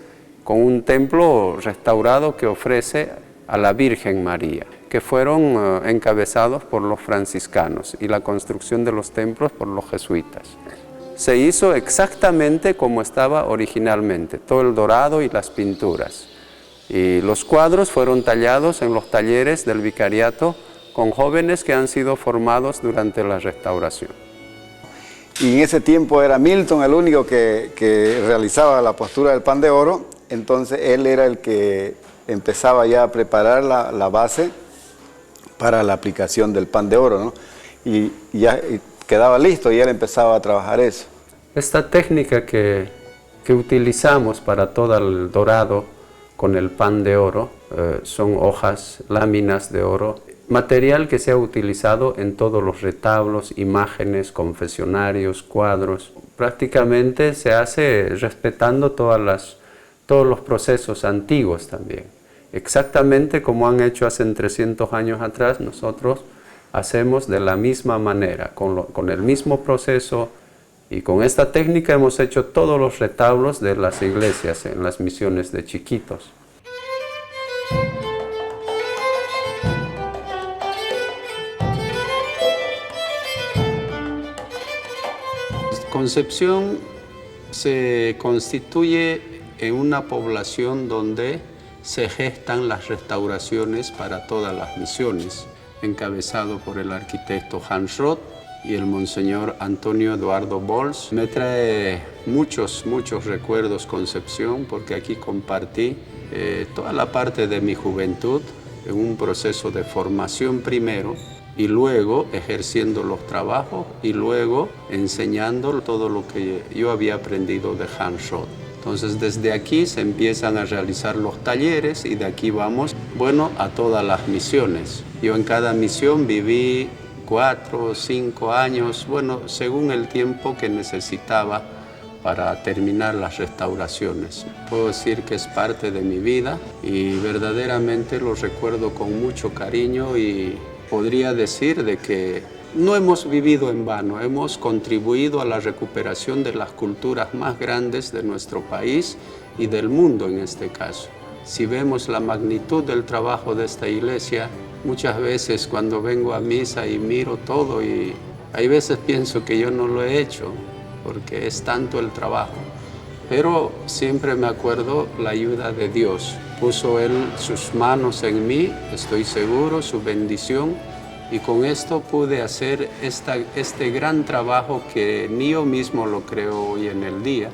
con un templo restaurado que ofrece a la Virgen María, que fueron encabezados por los franciscanos, y la construcción de los templos por los jesuitas. Se hizo exactamente como estaba originalmente, todo el dorado y las pinturas. Y los cuadros fueron tallados en los talleres del vicariato con jóvenes que han sido formados durante la restauración. Y en ese tiempo era Milton el único que realizaba la postura del pan de oro, entonces él era el que empezaba ya a preparar la base para la aplicación del pan de oro, ¿no? Y ya quedaba listo y él empezaba a trabajar eso. Esta técnica que utilizamos para todo el dorado con el pan de oro son hojas, láminas de oro, material que se ha utilizado en todos los retablos, imágenes, confesionarios, cuadros. Prácticamente se hace respetando todos los procesos antiguos también. Exactamente como han hecho hace 300 años atrás, nosotros hacemos de la misma manera, con el mismo proceso, y con esta técnica hemos hecho todos los retablos de las iglesias en las misiones de Chiquitos. Concepción se constituye en una población donde se gestan las restauraciones para todas las misiones, encabezado por el arquitecto Hans Roth y el monseñor Antonio Eduardo Bols. Me trae muchos recuerdos Concepción, porque aquí compartí toda la parte de mi juventud en un proceso de formación primero, y luego ejerciendo los trabajos, y luego enseñando todo lo que yo había aprendido de Hans Roth. Entonces desde aquí se empiezan a realizar los talleres, y de aquí vamos, bueno, a todas las misiones. Yo en cada misión viví 4 o 5 años, bueno, según el tiempo que necesitaba para terminar las restauraciones. Puedo decir que es parte de mi vida y verdaderamente lo recuerdo con mucho cariño, y podría decir de que no hemos vivido en vano, hemos contribuido a la recuperación de las culturas más grandes de nuestro país y del mundo en este caso. Si vemos la magnitud del trabajo de esta iglesia, muchas veces cuando vengo a misa y miro todo, y hay veces pienso que yo no lo he hecho, porque es tanto el trabajo. Pero siempre me acuerdo la ayuda de Dios. Puso Él sus manos en mí, estoy seguro, su bendición, y con esto pude hacer este gran trabajo que ni yo mismo lo creo hoy en el día.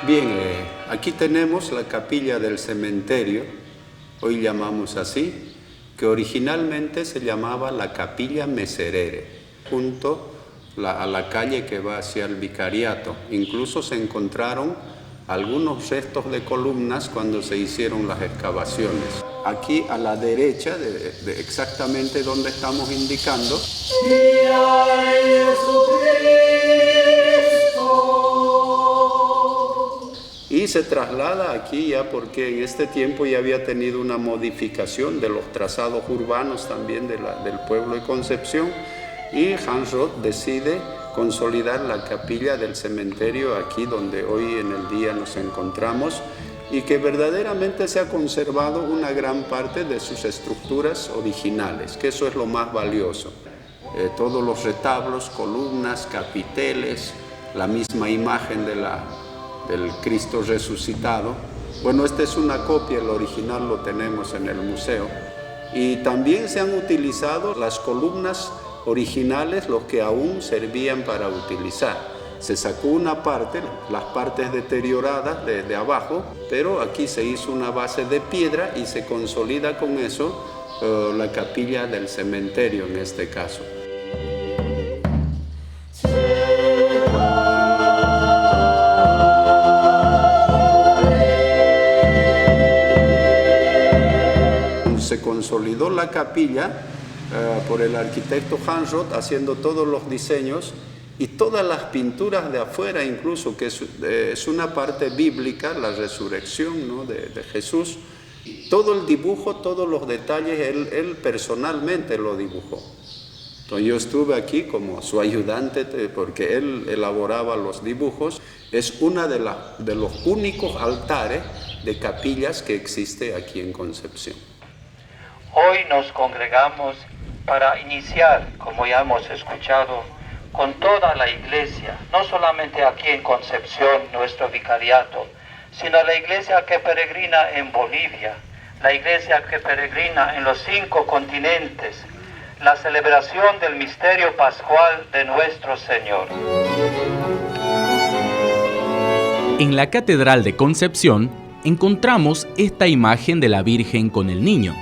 Bien, aquí tenemos la capilla del cementerio, hoy llamamos así, que originalmente se llamaba la Capilla Meserere, junto a la calle que va hacia el vicariato. Incluso se encontraron algunos restos de columnas cuando se hicieron las excavaciones. Aquí a la derecha, de exactamente donde estamos indicando, y se traslada aquí ya porque en este tiempo ya había tenido una modificación de los trazados urbanos también del pueblo de Concepción, y Hans Roth decide consolidar la capilla del cementerio aquí donde hoy en el día nos encontramos, y que verdaderamente se ha conservado una gran parte de sus estructuras originales, que eso es lo más valioso. Todos los retablos, columnas, capiteles, la misma imagen del Cristo resucitado. Bueno, esta es una copia, el original lo tenemos en el museo. Y también se han utilizado las columnas originales los que aún servían para utilizar. Se sacó una parte, las partes deterioradas de abajo, pero aquí se hizo una base de piedra y se consolida con eso la capilla del cementerio en este caso. Se consolidó la capilla por el arquitecto Hans Roth haciendo todos los diseños y todas las pinturas de afuera, incluso que es una parte bíblica, la resurrección, ¿no?, de Jesús. Todo el dibujo, todos los detalles, él personalmente lo dibujó. Entonces yo estuve aquí como su ayudante porque él elaboraba los dibujos. Es uno de los únicos altares de capillas que existe aquí en Concepción. Hoy nos congregamos para iniciar, como ya hemos escuchado, con toda la iglesia, no solamente aquí en Concepción, nuestro vicariato, sino la iglesia que peregrina en Bolivia, la iglesia que peregrina en los 5 continentes, la celebración del misterio pascual de nuestro Señor. En la Catedral de Concepción encontramos esta imagen de la Virgen con el Niño.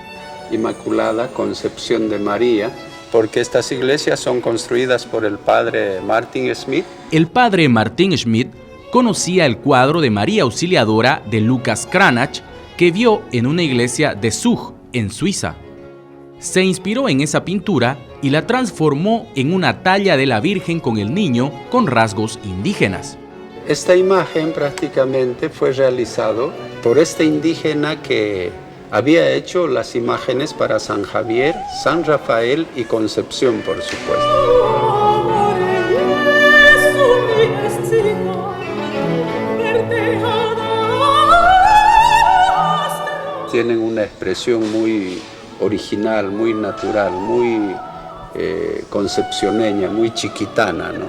Inmaculada Concepción de María, porque estas iglesias son construidas por el padre Martin Schmidt. El padre Martin Schmidt conocía el cuadro de María Auxiliadora de Lucas Cranach que vio en una iglesia de Zug, en Suiza. Se inspiró en esa pintura y la transformó en una talla de la Virgen con el Niño con rasgos indígenas. Esta imagen prácticamente fue realizado por este indígena que había hecho las imágenes para San Javier, San Rafael y Concepción, por supuesto. Tienen una expresión muy original, muy natural, muy concepcioneña, muy chiquitana, ¿no?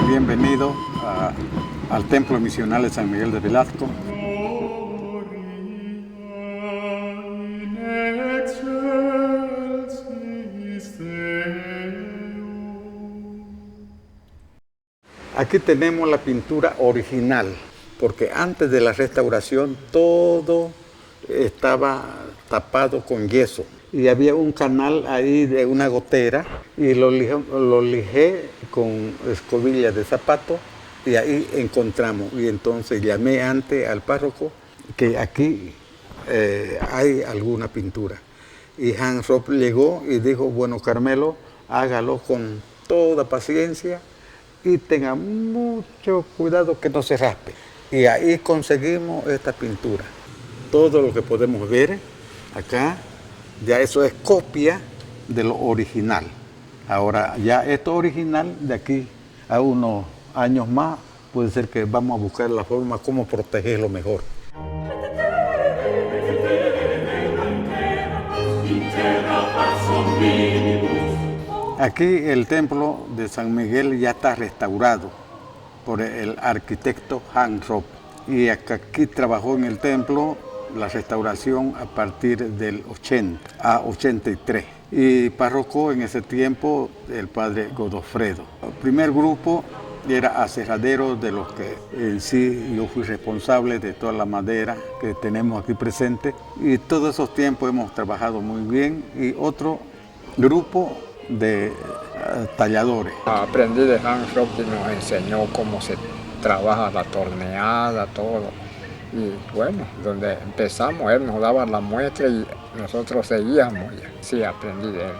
Bienvenido al Templo Misional de San Miguel de Velasco. Aquí tenemos la pintura original, porque antes de la restauración todo estaba tapado con yeso. Y había un canal ahí de una gotera y lo lijé con escobillas de zapato y ahí encontramos. Y entonces llamé antes al párroco que aquí hay alguna pintura. Y Hans Roth llegó y dijo, bueno, Carmelo, hágalo con toda paciencia y tenga mucho cuidado que no se raspe. Y ahí conseguimos esta pintura. Todo lo que podemos ver acá, ya eso es copia de lo original. Ahora, ya esto original, de aquí a unos años más, puede ser que vamos a buscar la forma cómo protegerlo mejor. Aquí el templo de San Miguel ya está restaurado por el arquitecto Hans Roth. Y aquí trabajó en el templo la restauración a partir del 80 a 83. Y párroco en ese tiempo el padre Godofredo. El primer grupo era aserradero, de los que en sí yo fui responsable de toda la madera que tenemos aquí presente. Y todos esos tiempos hemos trabajado muy bien. Y otro grupo de talladores. Aprendí de Hans Roth y nos enseñó cómo se trabaja la torneada, todo. Y bueno, donde empezamos, él nos daba la muestra y nosotros seguíamos. Sí, aprendí de él.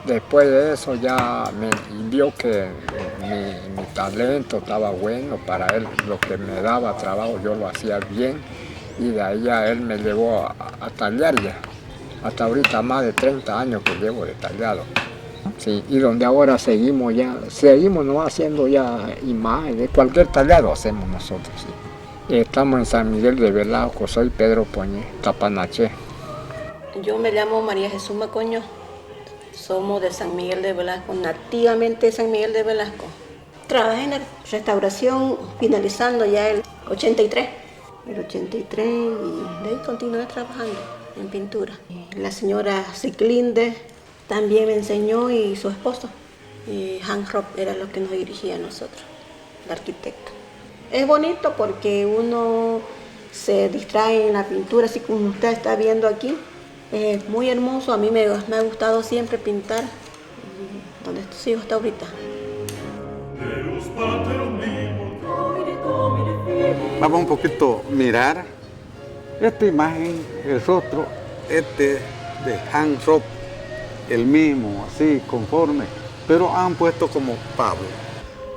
Después de eso ya vio que mi talento estaba bueno para él, lo que me daba trabajo yo lo hacía bien y de ahí ya él me llevó a tallar ya. Hasta ahorita más de 30 años que llevo de tallado. Sí, y donde ahora seguimos no haciendo ya imágenes, cualquier tallado hacemos nosotros. Sí. Estamos en San Miguel de Velasco, soy Pedro Poñé, Tapanaché. Yo me llamo María Jesús Macoño, somos de San Miguel de Velasco, nativamente de San Miguel de Velasco. Trabajé en la restauración finalizando ya el 83. El 83 y de ahí continué trabajando en pintura. La señora Ciclinde también me enseñó y su esposo. Hans Rock era lo que nos dirigía a nosotros, el arquitecto. Es bonito porque uno se distrae en la pintura, así como usted está viendo aquí. Es muy hermoso, a mí me ha gustado siempre pintar donde estos hijos está ahorita. Vamos un poquito a mirar esta imagen, el rostro, de Hans Rock, el mismo, así, conforme, pero han puesto como Pablo.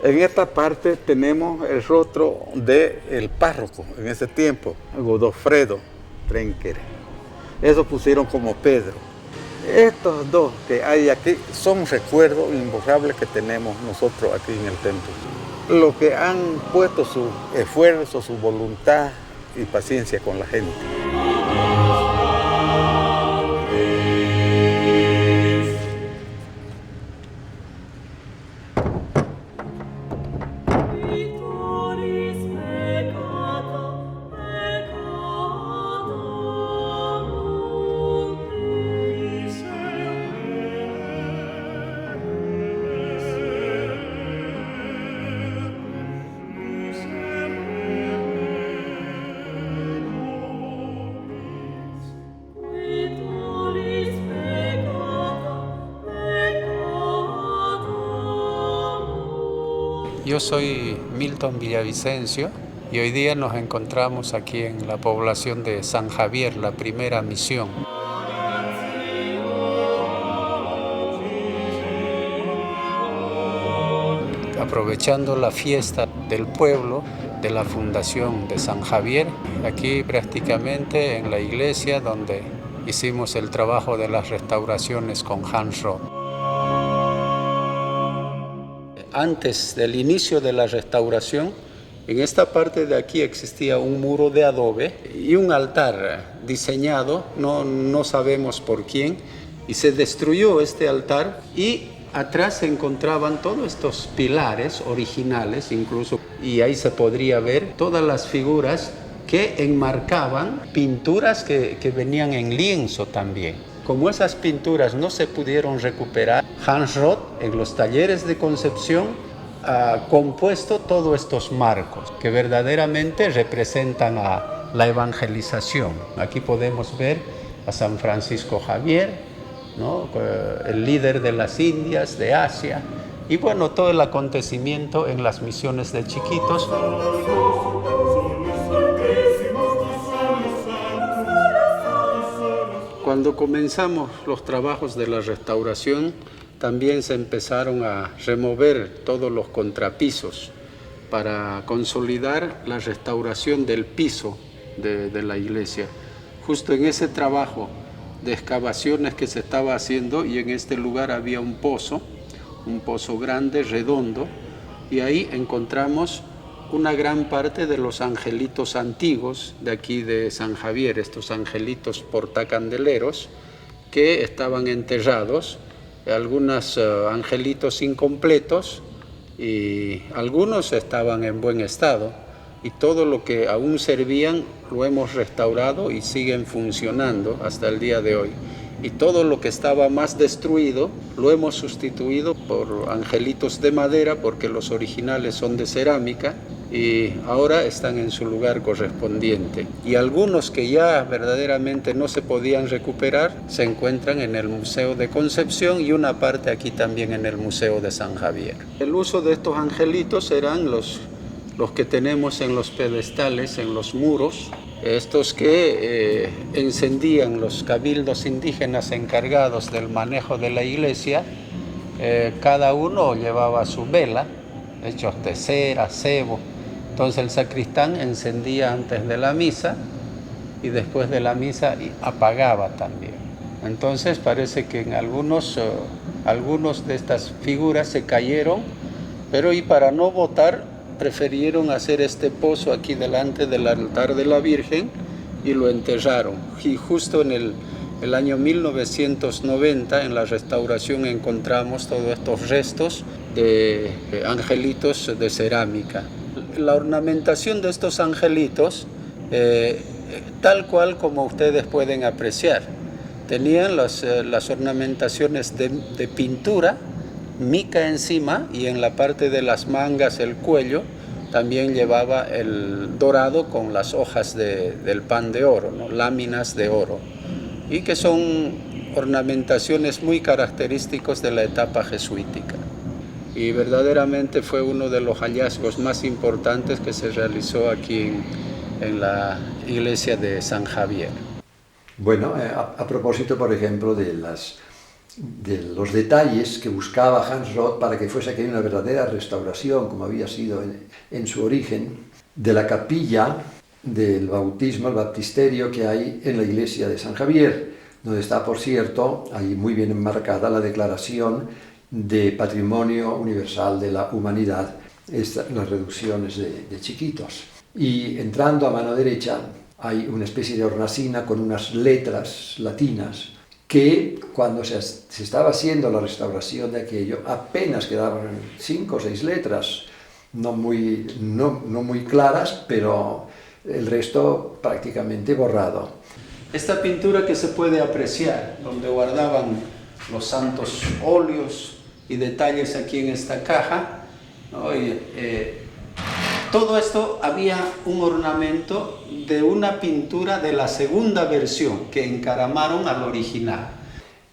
En esta parte tenemos el rostro del párroco en ese tiempo, Godofredo Trenker. Eso pusieron como Pedro. Estos dos que hay aquí son recuerdos imborrables que tenemos nosotros aquí en el templo. Lo que han puesto su esfuerzo, su voluntad y paciencia con la gente. Yo soy Milton Villavicencio y hoy día nos encontramos aquí en la población de San Javier, la primera misión. Aprovechando la fiesta del pueblo de la fundación de San Javier, aquí prácticamente en la iglesia donde hicimos el trabajo de las restauraciones con Hans Rock. Antes del inicio de la restauración, en esta parte de aquí existía un muro de adobe y un altar diseñado, no sabemos por quién, y se destruyó este altar y atrás se encontraban todos estos pilares originales incluso, y ahí se podría ver todas las figuras que enmarcaban pinturas que venían en lienzo también. Como esas pinturas no se pudieron recuperar, Hans Roth en los talleres de Concepción ha compuesto todos estos marcos que verdaderamente representan a la evangelización. Aquí podemos ver a San Francisco Javier, ¿no? El líder de las Indias, de Asia, y bueno, todo el acontecimiento en las misiones de chiquitos. Cuando comenzamos los trabajos de la restauración, también se empezaron a remover todos los contrapisos para consolidar la restauración del piso de la iglesia. Justo en ese trabajo de excavaciones que se estaba haciendo, y en este lugar había un pozo grande, redondo, y ahí encontramos una gran parte de los angelitos antiguos de aquí de San Javier, estos angelitos portacandeleros que estaban enterrados, algunos angelitos incompletos y algunos estaban en buen estado, y todo lo que aún servían lo hemos restaurado y siguen funcionando hasta el día de hoy. Y todo lo que estaba más destruido lo hemos sustituido por angelitos de madera, porque los originales son de cerámica y ahora están en su lugar correspondiente. Y algunos que ya verdaderamente no se podían recuperar se encuentran en el Museo de Concepción y una parte aquí también en el Museo de San Javier. El uso de estos angelitos eran los que tenemos en los pedestales, en los muros, estos que encendían los cabildos indígenas encargados del manejo de la iglesia. Cada uno llevaba su vela, hechos de cera, cebo. Entonces el sacristán encendía antes de la misa y después de la misa apagaba también. Entonces parece que en algunos algunos de estas figuras se cayeron, pero y para no botar, prefirieron hacer este pozo aquí delante del altar de la Virgen y lo enterraron. Y justo en el año 1990, en la restauración, encontramos todos estos restos de angelitos de cerámica. La ornamentación de estos angelitos, tal cual como ustedes pueden apreciar, tenían las ornamentaciones de pintura, mica encima, y en la parte de las mangas, el cuello, también llevaba el dorado con las hojas del pan de oro, ¿no? Láminas de oro, y que son ornamentaciones muy características de la etapa jesuítica. Y verdaderamente fue uno de los hallazgos más importantes que se realizó aquí en la iglesia de San Javier. Bueno, a propósito, por ejemplo, de los detalles que buscaba Hans Roth para que fuese aquí una verdadera restauración, como había sido en su origen, de la capilla del bautismo, el baptisterio que hay en la iglesia de San Javier, donde está, por cierto, ahí muy bien enmarcada la declaración de Patrimonio Universal de la Humanidad, las reducciones de chiquitos. Y entrando a mano derecha hay una especie de hornacina con unas letras latinas que cuando se estaba haciendo la restauración de aquello apenas quedaban 5 o 6 letras, no muy claras, pero el resto prácticamente borrado. Esta pintura que se puede apreciar, donde guardaban los santos óleos y detalles aquí en esta caja, ¿no? Todo esto había un ornamento de una pintura de la segunda versión que encaramaron al original.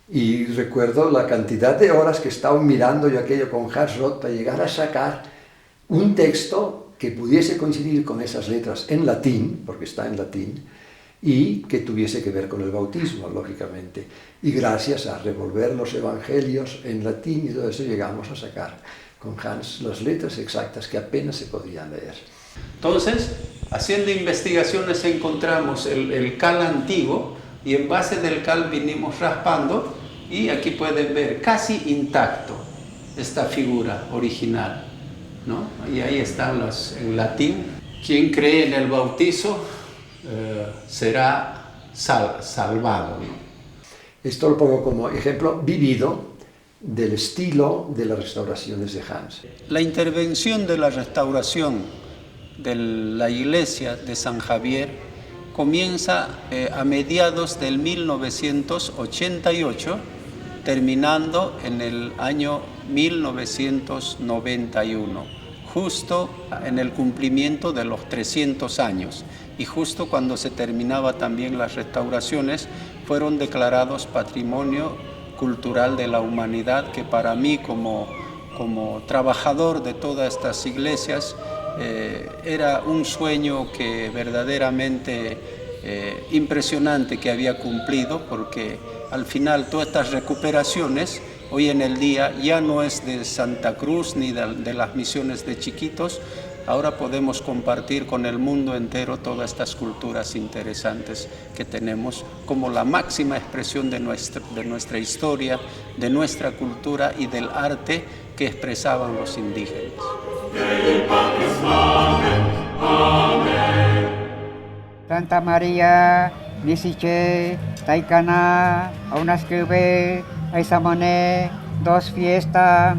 Y recuerdo la cantidad de horas que estaba mirando yo aquello con Hans Roth para llegar a sacar un texto que pudiese coincidir con esas letras en latín, porque está en latín, y que tuviese que ver con el bautismo, lógicamente. Y gracias a revolver los evangelios en latín y todo eso llegamos a sacar con Hans las letras exactas que apenas se podían leer. Entonces, haciendo investigaciones encontramos el cal antiguo y en base del cal vinimos raspando y aquí pueden ver casi intacto esta figura original, ¿no? Y ahí están en latín. Quien cree en el bautizo será salvado, ¿no? Esto lo pongo como ejemplo vivido del estilo de las restauraciones de Hans. La intervención de la restauración de la iglesia de San Javier comienza a mediados del 1988, terminando en el año 1991, justo en el cumplimiento de los 300 años. Y justo cuando se terminaba también las restauraciones, fueron declarados Patrimonio Cultural de la Humanidad, que para mí como trabajador de todas estas iglesias era un sueño que verdaderamente impresionante que había cumplido, porque al final todas estas recuperaciones hoy en el día ya no es de Santa Cruz ni de las misiones de Chiquitos. Ahora podemos compartir con el mundo entero todas estas culturas interesantes que tenemos como la máxima expresión de nuestra historia, de nuestra cultura y del arte que expresaban los indígenas. Santa María, Nisiche, Taikana, Aunasquebe, Aisamone, Dos Fiestas,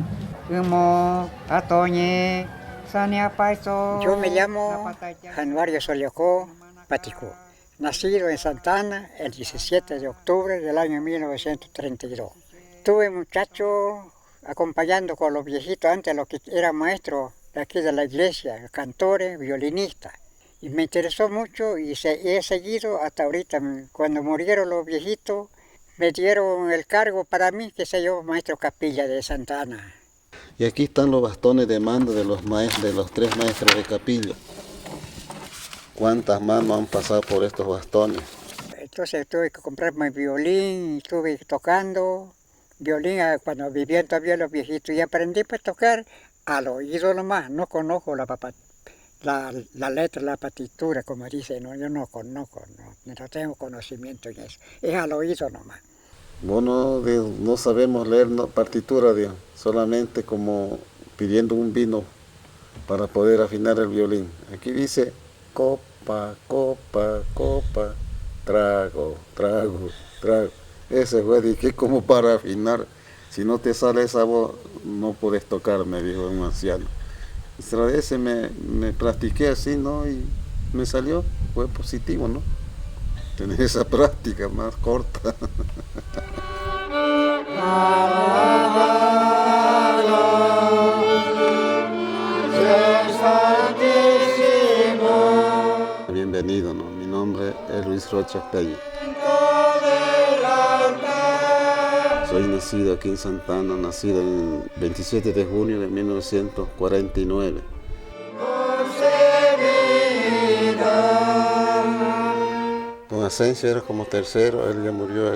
Humo, Atoñe, Yo me llamo Januario Soliocó Paticó, nacido en Santa Ana el 17 de octubre del año 1932. Estuve muchacho acompañando con los viejitos antes, los que eran maestros de aquí de la iglesia, cantores, violinistas. Y me interesó mucho y he seguido hasta ahorita. Cuando murieron los viejitos, me dieron el cargo para mí, que soy yo, maestro capilla de Santa Ana. Y aquí están los bastones de mando de los 3 maestros de capilla. ¿Cuántas manos han pasado por estos bastones? Entonces tuve que comprarme violín, estuve tocando violín cuando vivían todavía los viejitos y aprendí pues, a tocar al oído nomás. No conozco la letra, la partitura, como dicen, no, yo no conozco, no tengo conocimiento en eso. Es al oído nomás. Bueno, no sabemos leer partitura, Dios, solamente como pidiendo un vino para poder afinar el violín. Aquí dice copa, copa, copa, trago, trago, trago. Ese fue, dije, como para afinar. Si no te sale esa voz, no puedes tocar, me dijo un anciano. A veces me practiqué así, ¿no? Y me salió, fue positivo, ¿no? Tener esa práctica más corta. Bienvenido, ¿no? Mi nombre es Luis Rocha Peña. Soy nacido aquí en Santa Ana, nacido el 27 de junio de 1949. Don Asensio era como tercero, él ya murió,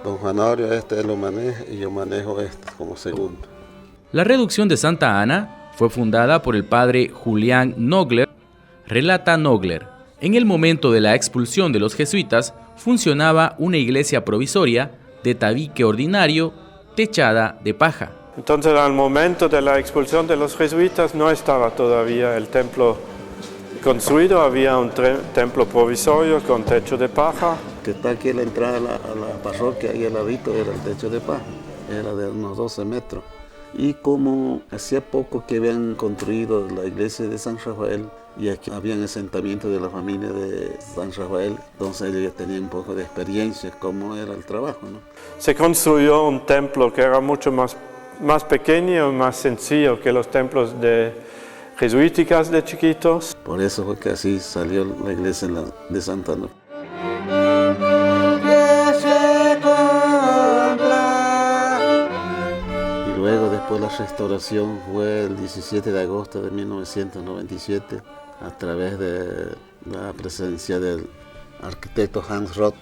don Janorio, él lo maneja y yo manejo como segundo. La reducción de Santa Ana fue fundada por el padre Julián Nogler, relata Nogler. En el momento de la expulsión de los jesuitas, funcionaba una iglesia provisoria de tabique ordinario, techada de paja. Entonces, al momento de la expulsión de los jesuitas no estaba todavía el templo construido, había un templo provisorio con techo de paja. Que está aquí a la entrada a la parroquia, ahí al ladito era el techo de paja, era de unos 12 metros. Y como hacía poco que habían construido la iglesia de San Rafael, y aquí habían asentamiento de la familia de San Rafael, entonces ellos ya tenían un poco de experiencia cómo era el trabajo, ¿no? Se construyó un templo que era mucho más pequeño y más sencillo que los templos jesuíticas de chiquitos. Por eso fue que así salió la iglesia de Santa Ana. Y luego después la restauración fue el 17 de agosto de 1997 a través de la presencia del arquitecto Hans Roth.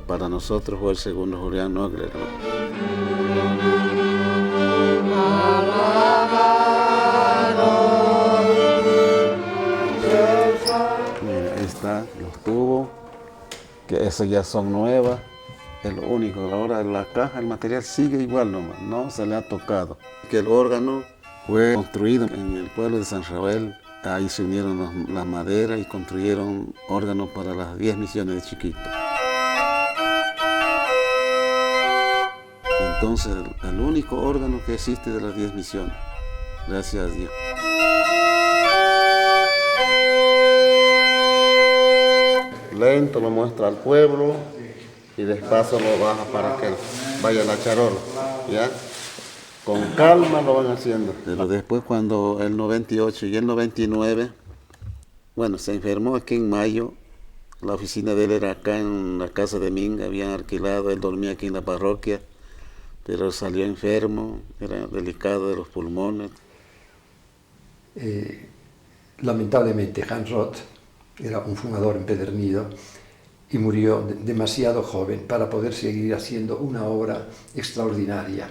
Para nosotros fue el segundo Julián Nogler, ¿no? Mira, ahí está los tubos, que esos ya son nuevas. Es lo único, ahora la caja, el material sigue igual nomás, no se le ha tocado. Que el órgano fue construido en el pueblo de San Rafael. Ahí se unieron las maderas y construyeron órganos para las 10 misiones de chiquitos. Entonces, el único órgano que existe de las 10 misiones. Gracias a Dios. Lento lo muestra al pueblo y despacio lo baja para que vaya la charola, ¿ya? Con calma lo van haciendo. Pero después cuando el 98 y el 99, bueno, se enfermó aquí en mayo, la oficina de él era acá en la casa de Minga, habían alquilado, él dormía aquí en la parroquia, pero salió enfermo, era delicado de los pulmones. Lamentablemente Hans Roth era un fumador empedernido y murió demasiado joven para poder seguir haciendo una obra extraordinaria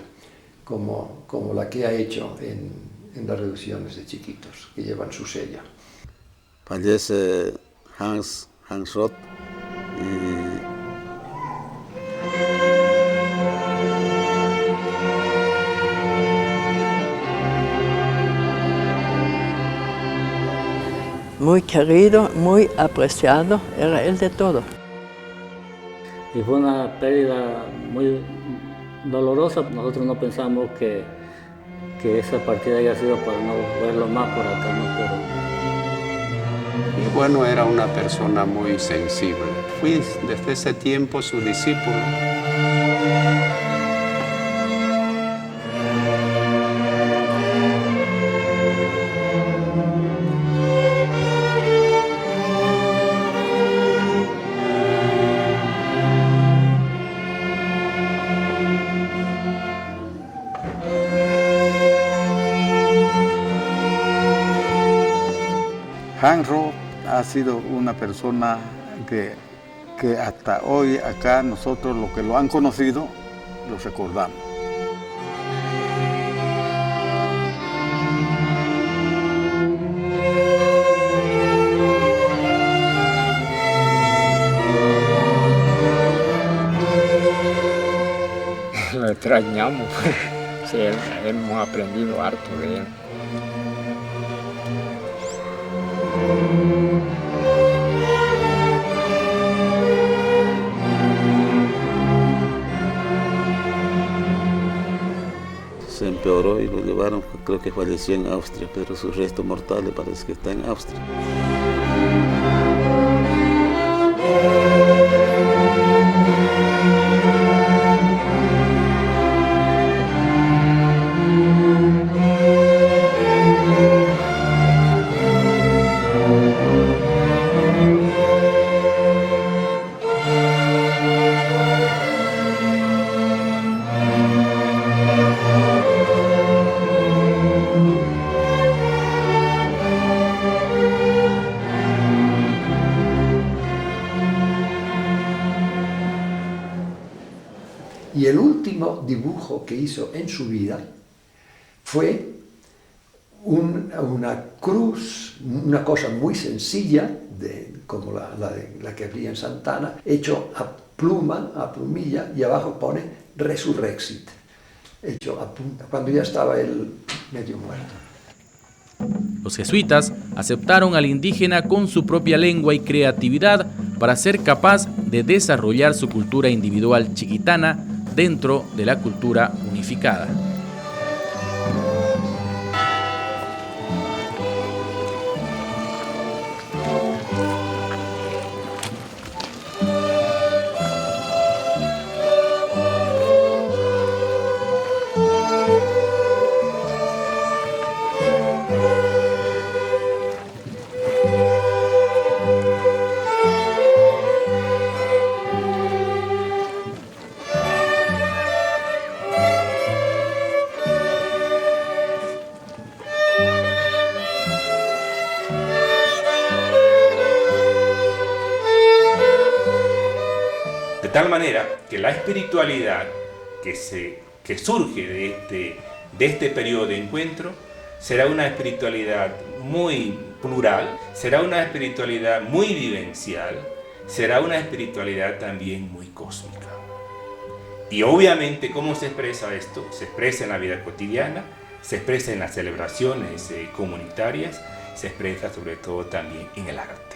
como la que ha hecho en las reducciones de chiquitos, que llevan su sello. Fallece Hans Roth Muy querido, muy apreciado, era el de todo. Y fue una pérdida muy dolorosa. Nosotros no pensamos que esa partida haya sido para no verlo más por acá, ¿no? Pero... Y bueno, era una persona muy sensible. Fui desde ese tiempo su discípulo. Hans Roth ha sido una persona que hasta hoy acá nosotros los que lo han conocido, lo recordamos. extrañamos. Sí, hemos aprendido harto de él. Se empeoró y lo llevaron, creo que falleció en Austria, pero su resto mortal parece que está en Austria. Y el último dibujo que hizo en su vida fue una cruz, una cosa muy sencilla, como la que había en Santana, hecho a plumilla, y abajo pone Resurrexit, hecho a punta, cuando ya estaba él medio muerto. Los jesuitas aceptaron al indígena con su propia lengua y creatividad para ser capaz de desarrollar su cultura individual chiquitana dentro de la cultura unificada. De tal manera que la espiritualidad que surge de este periodo de encuentro será una espiritualidad muy plural, será una espiritualidad muy vivencial, será una espiritualidad también muy cósmica. Y obviamente, ¿cómo se expresa esto? Se expresa en la vida cotidiana, se expresa en las celebraciones comunitarias, se expresa sobre todo también en el arte.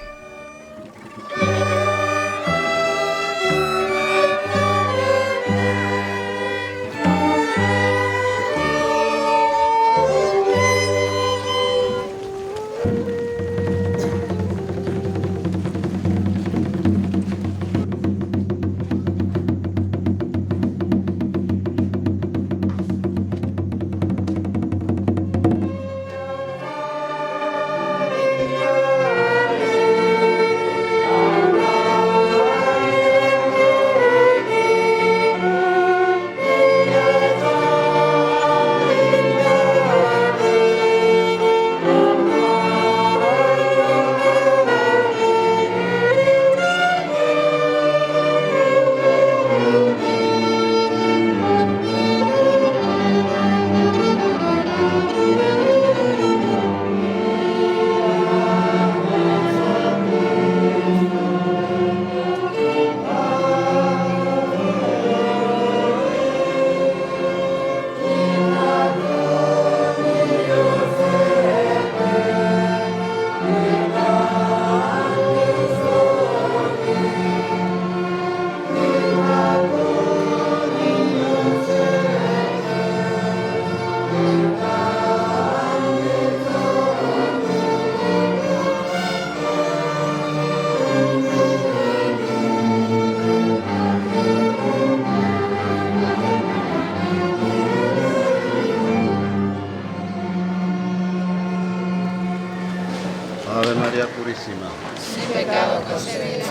Ave María Purísima. Sin pecado concebida.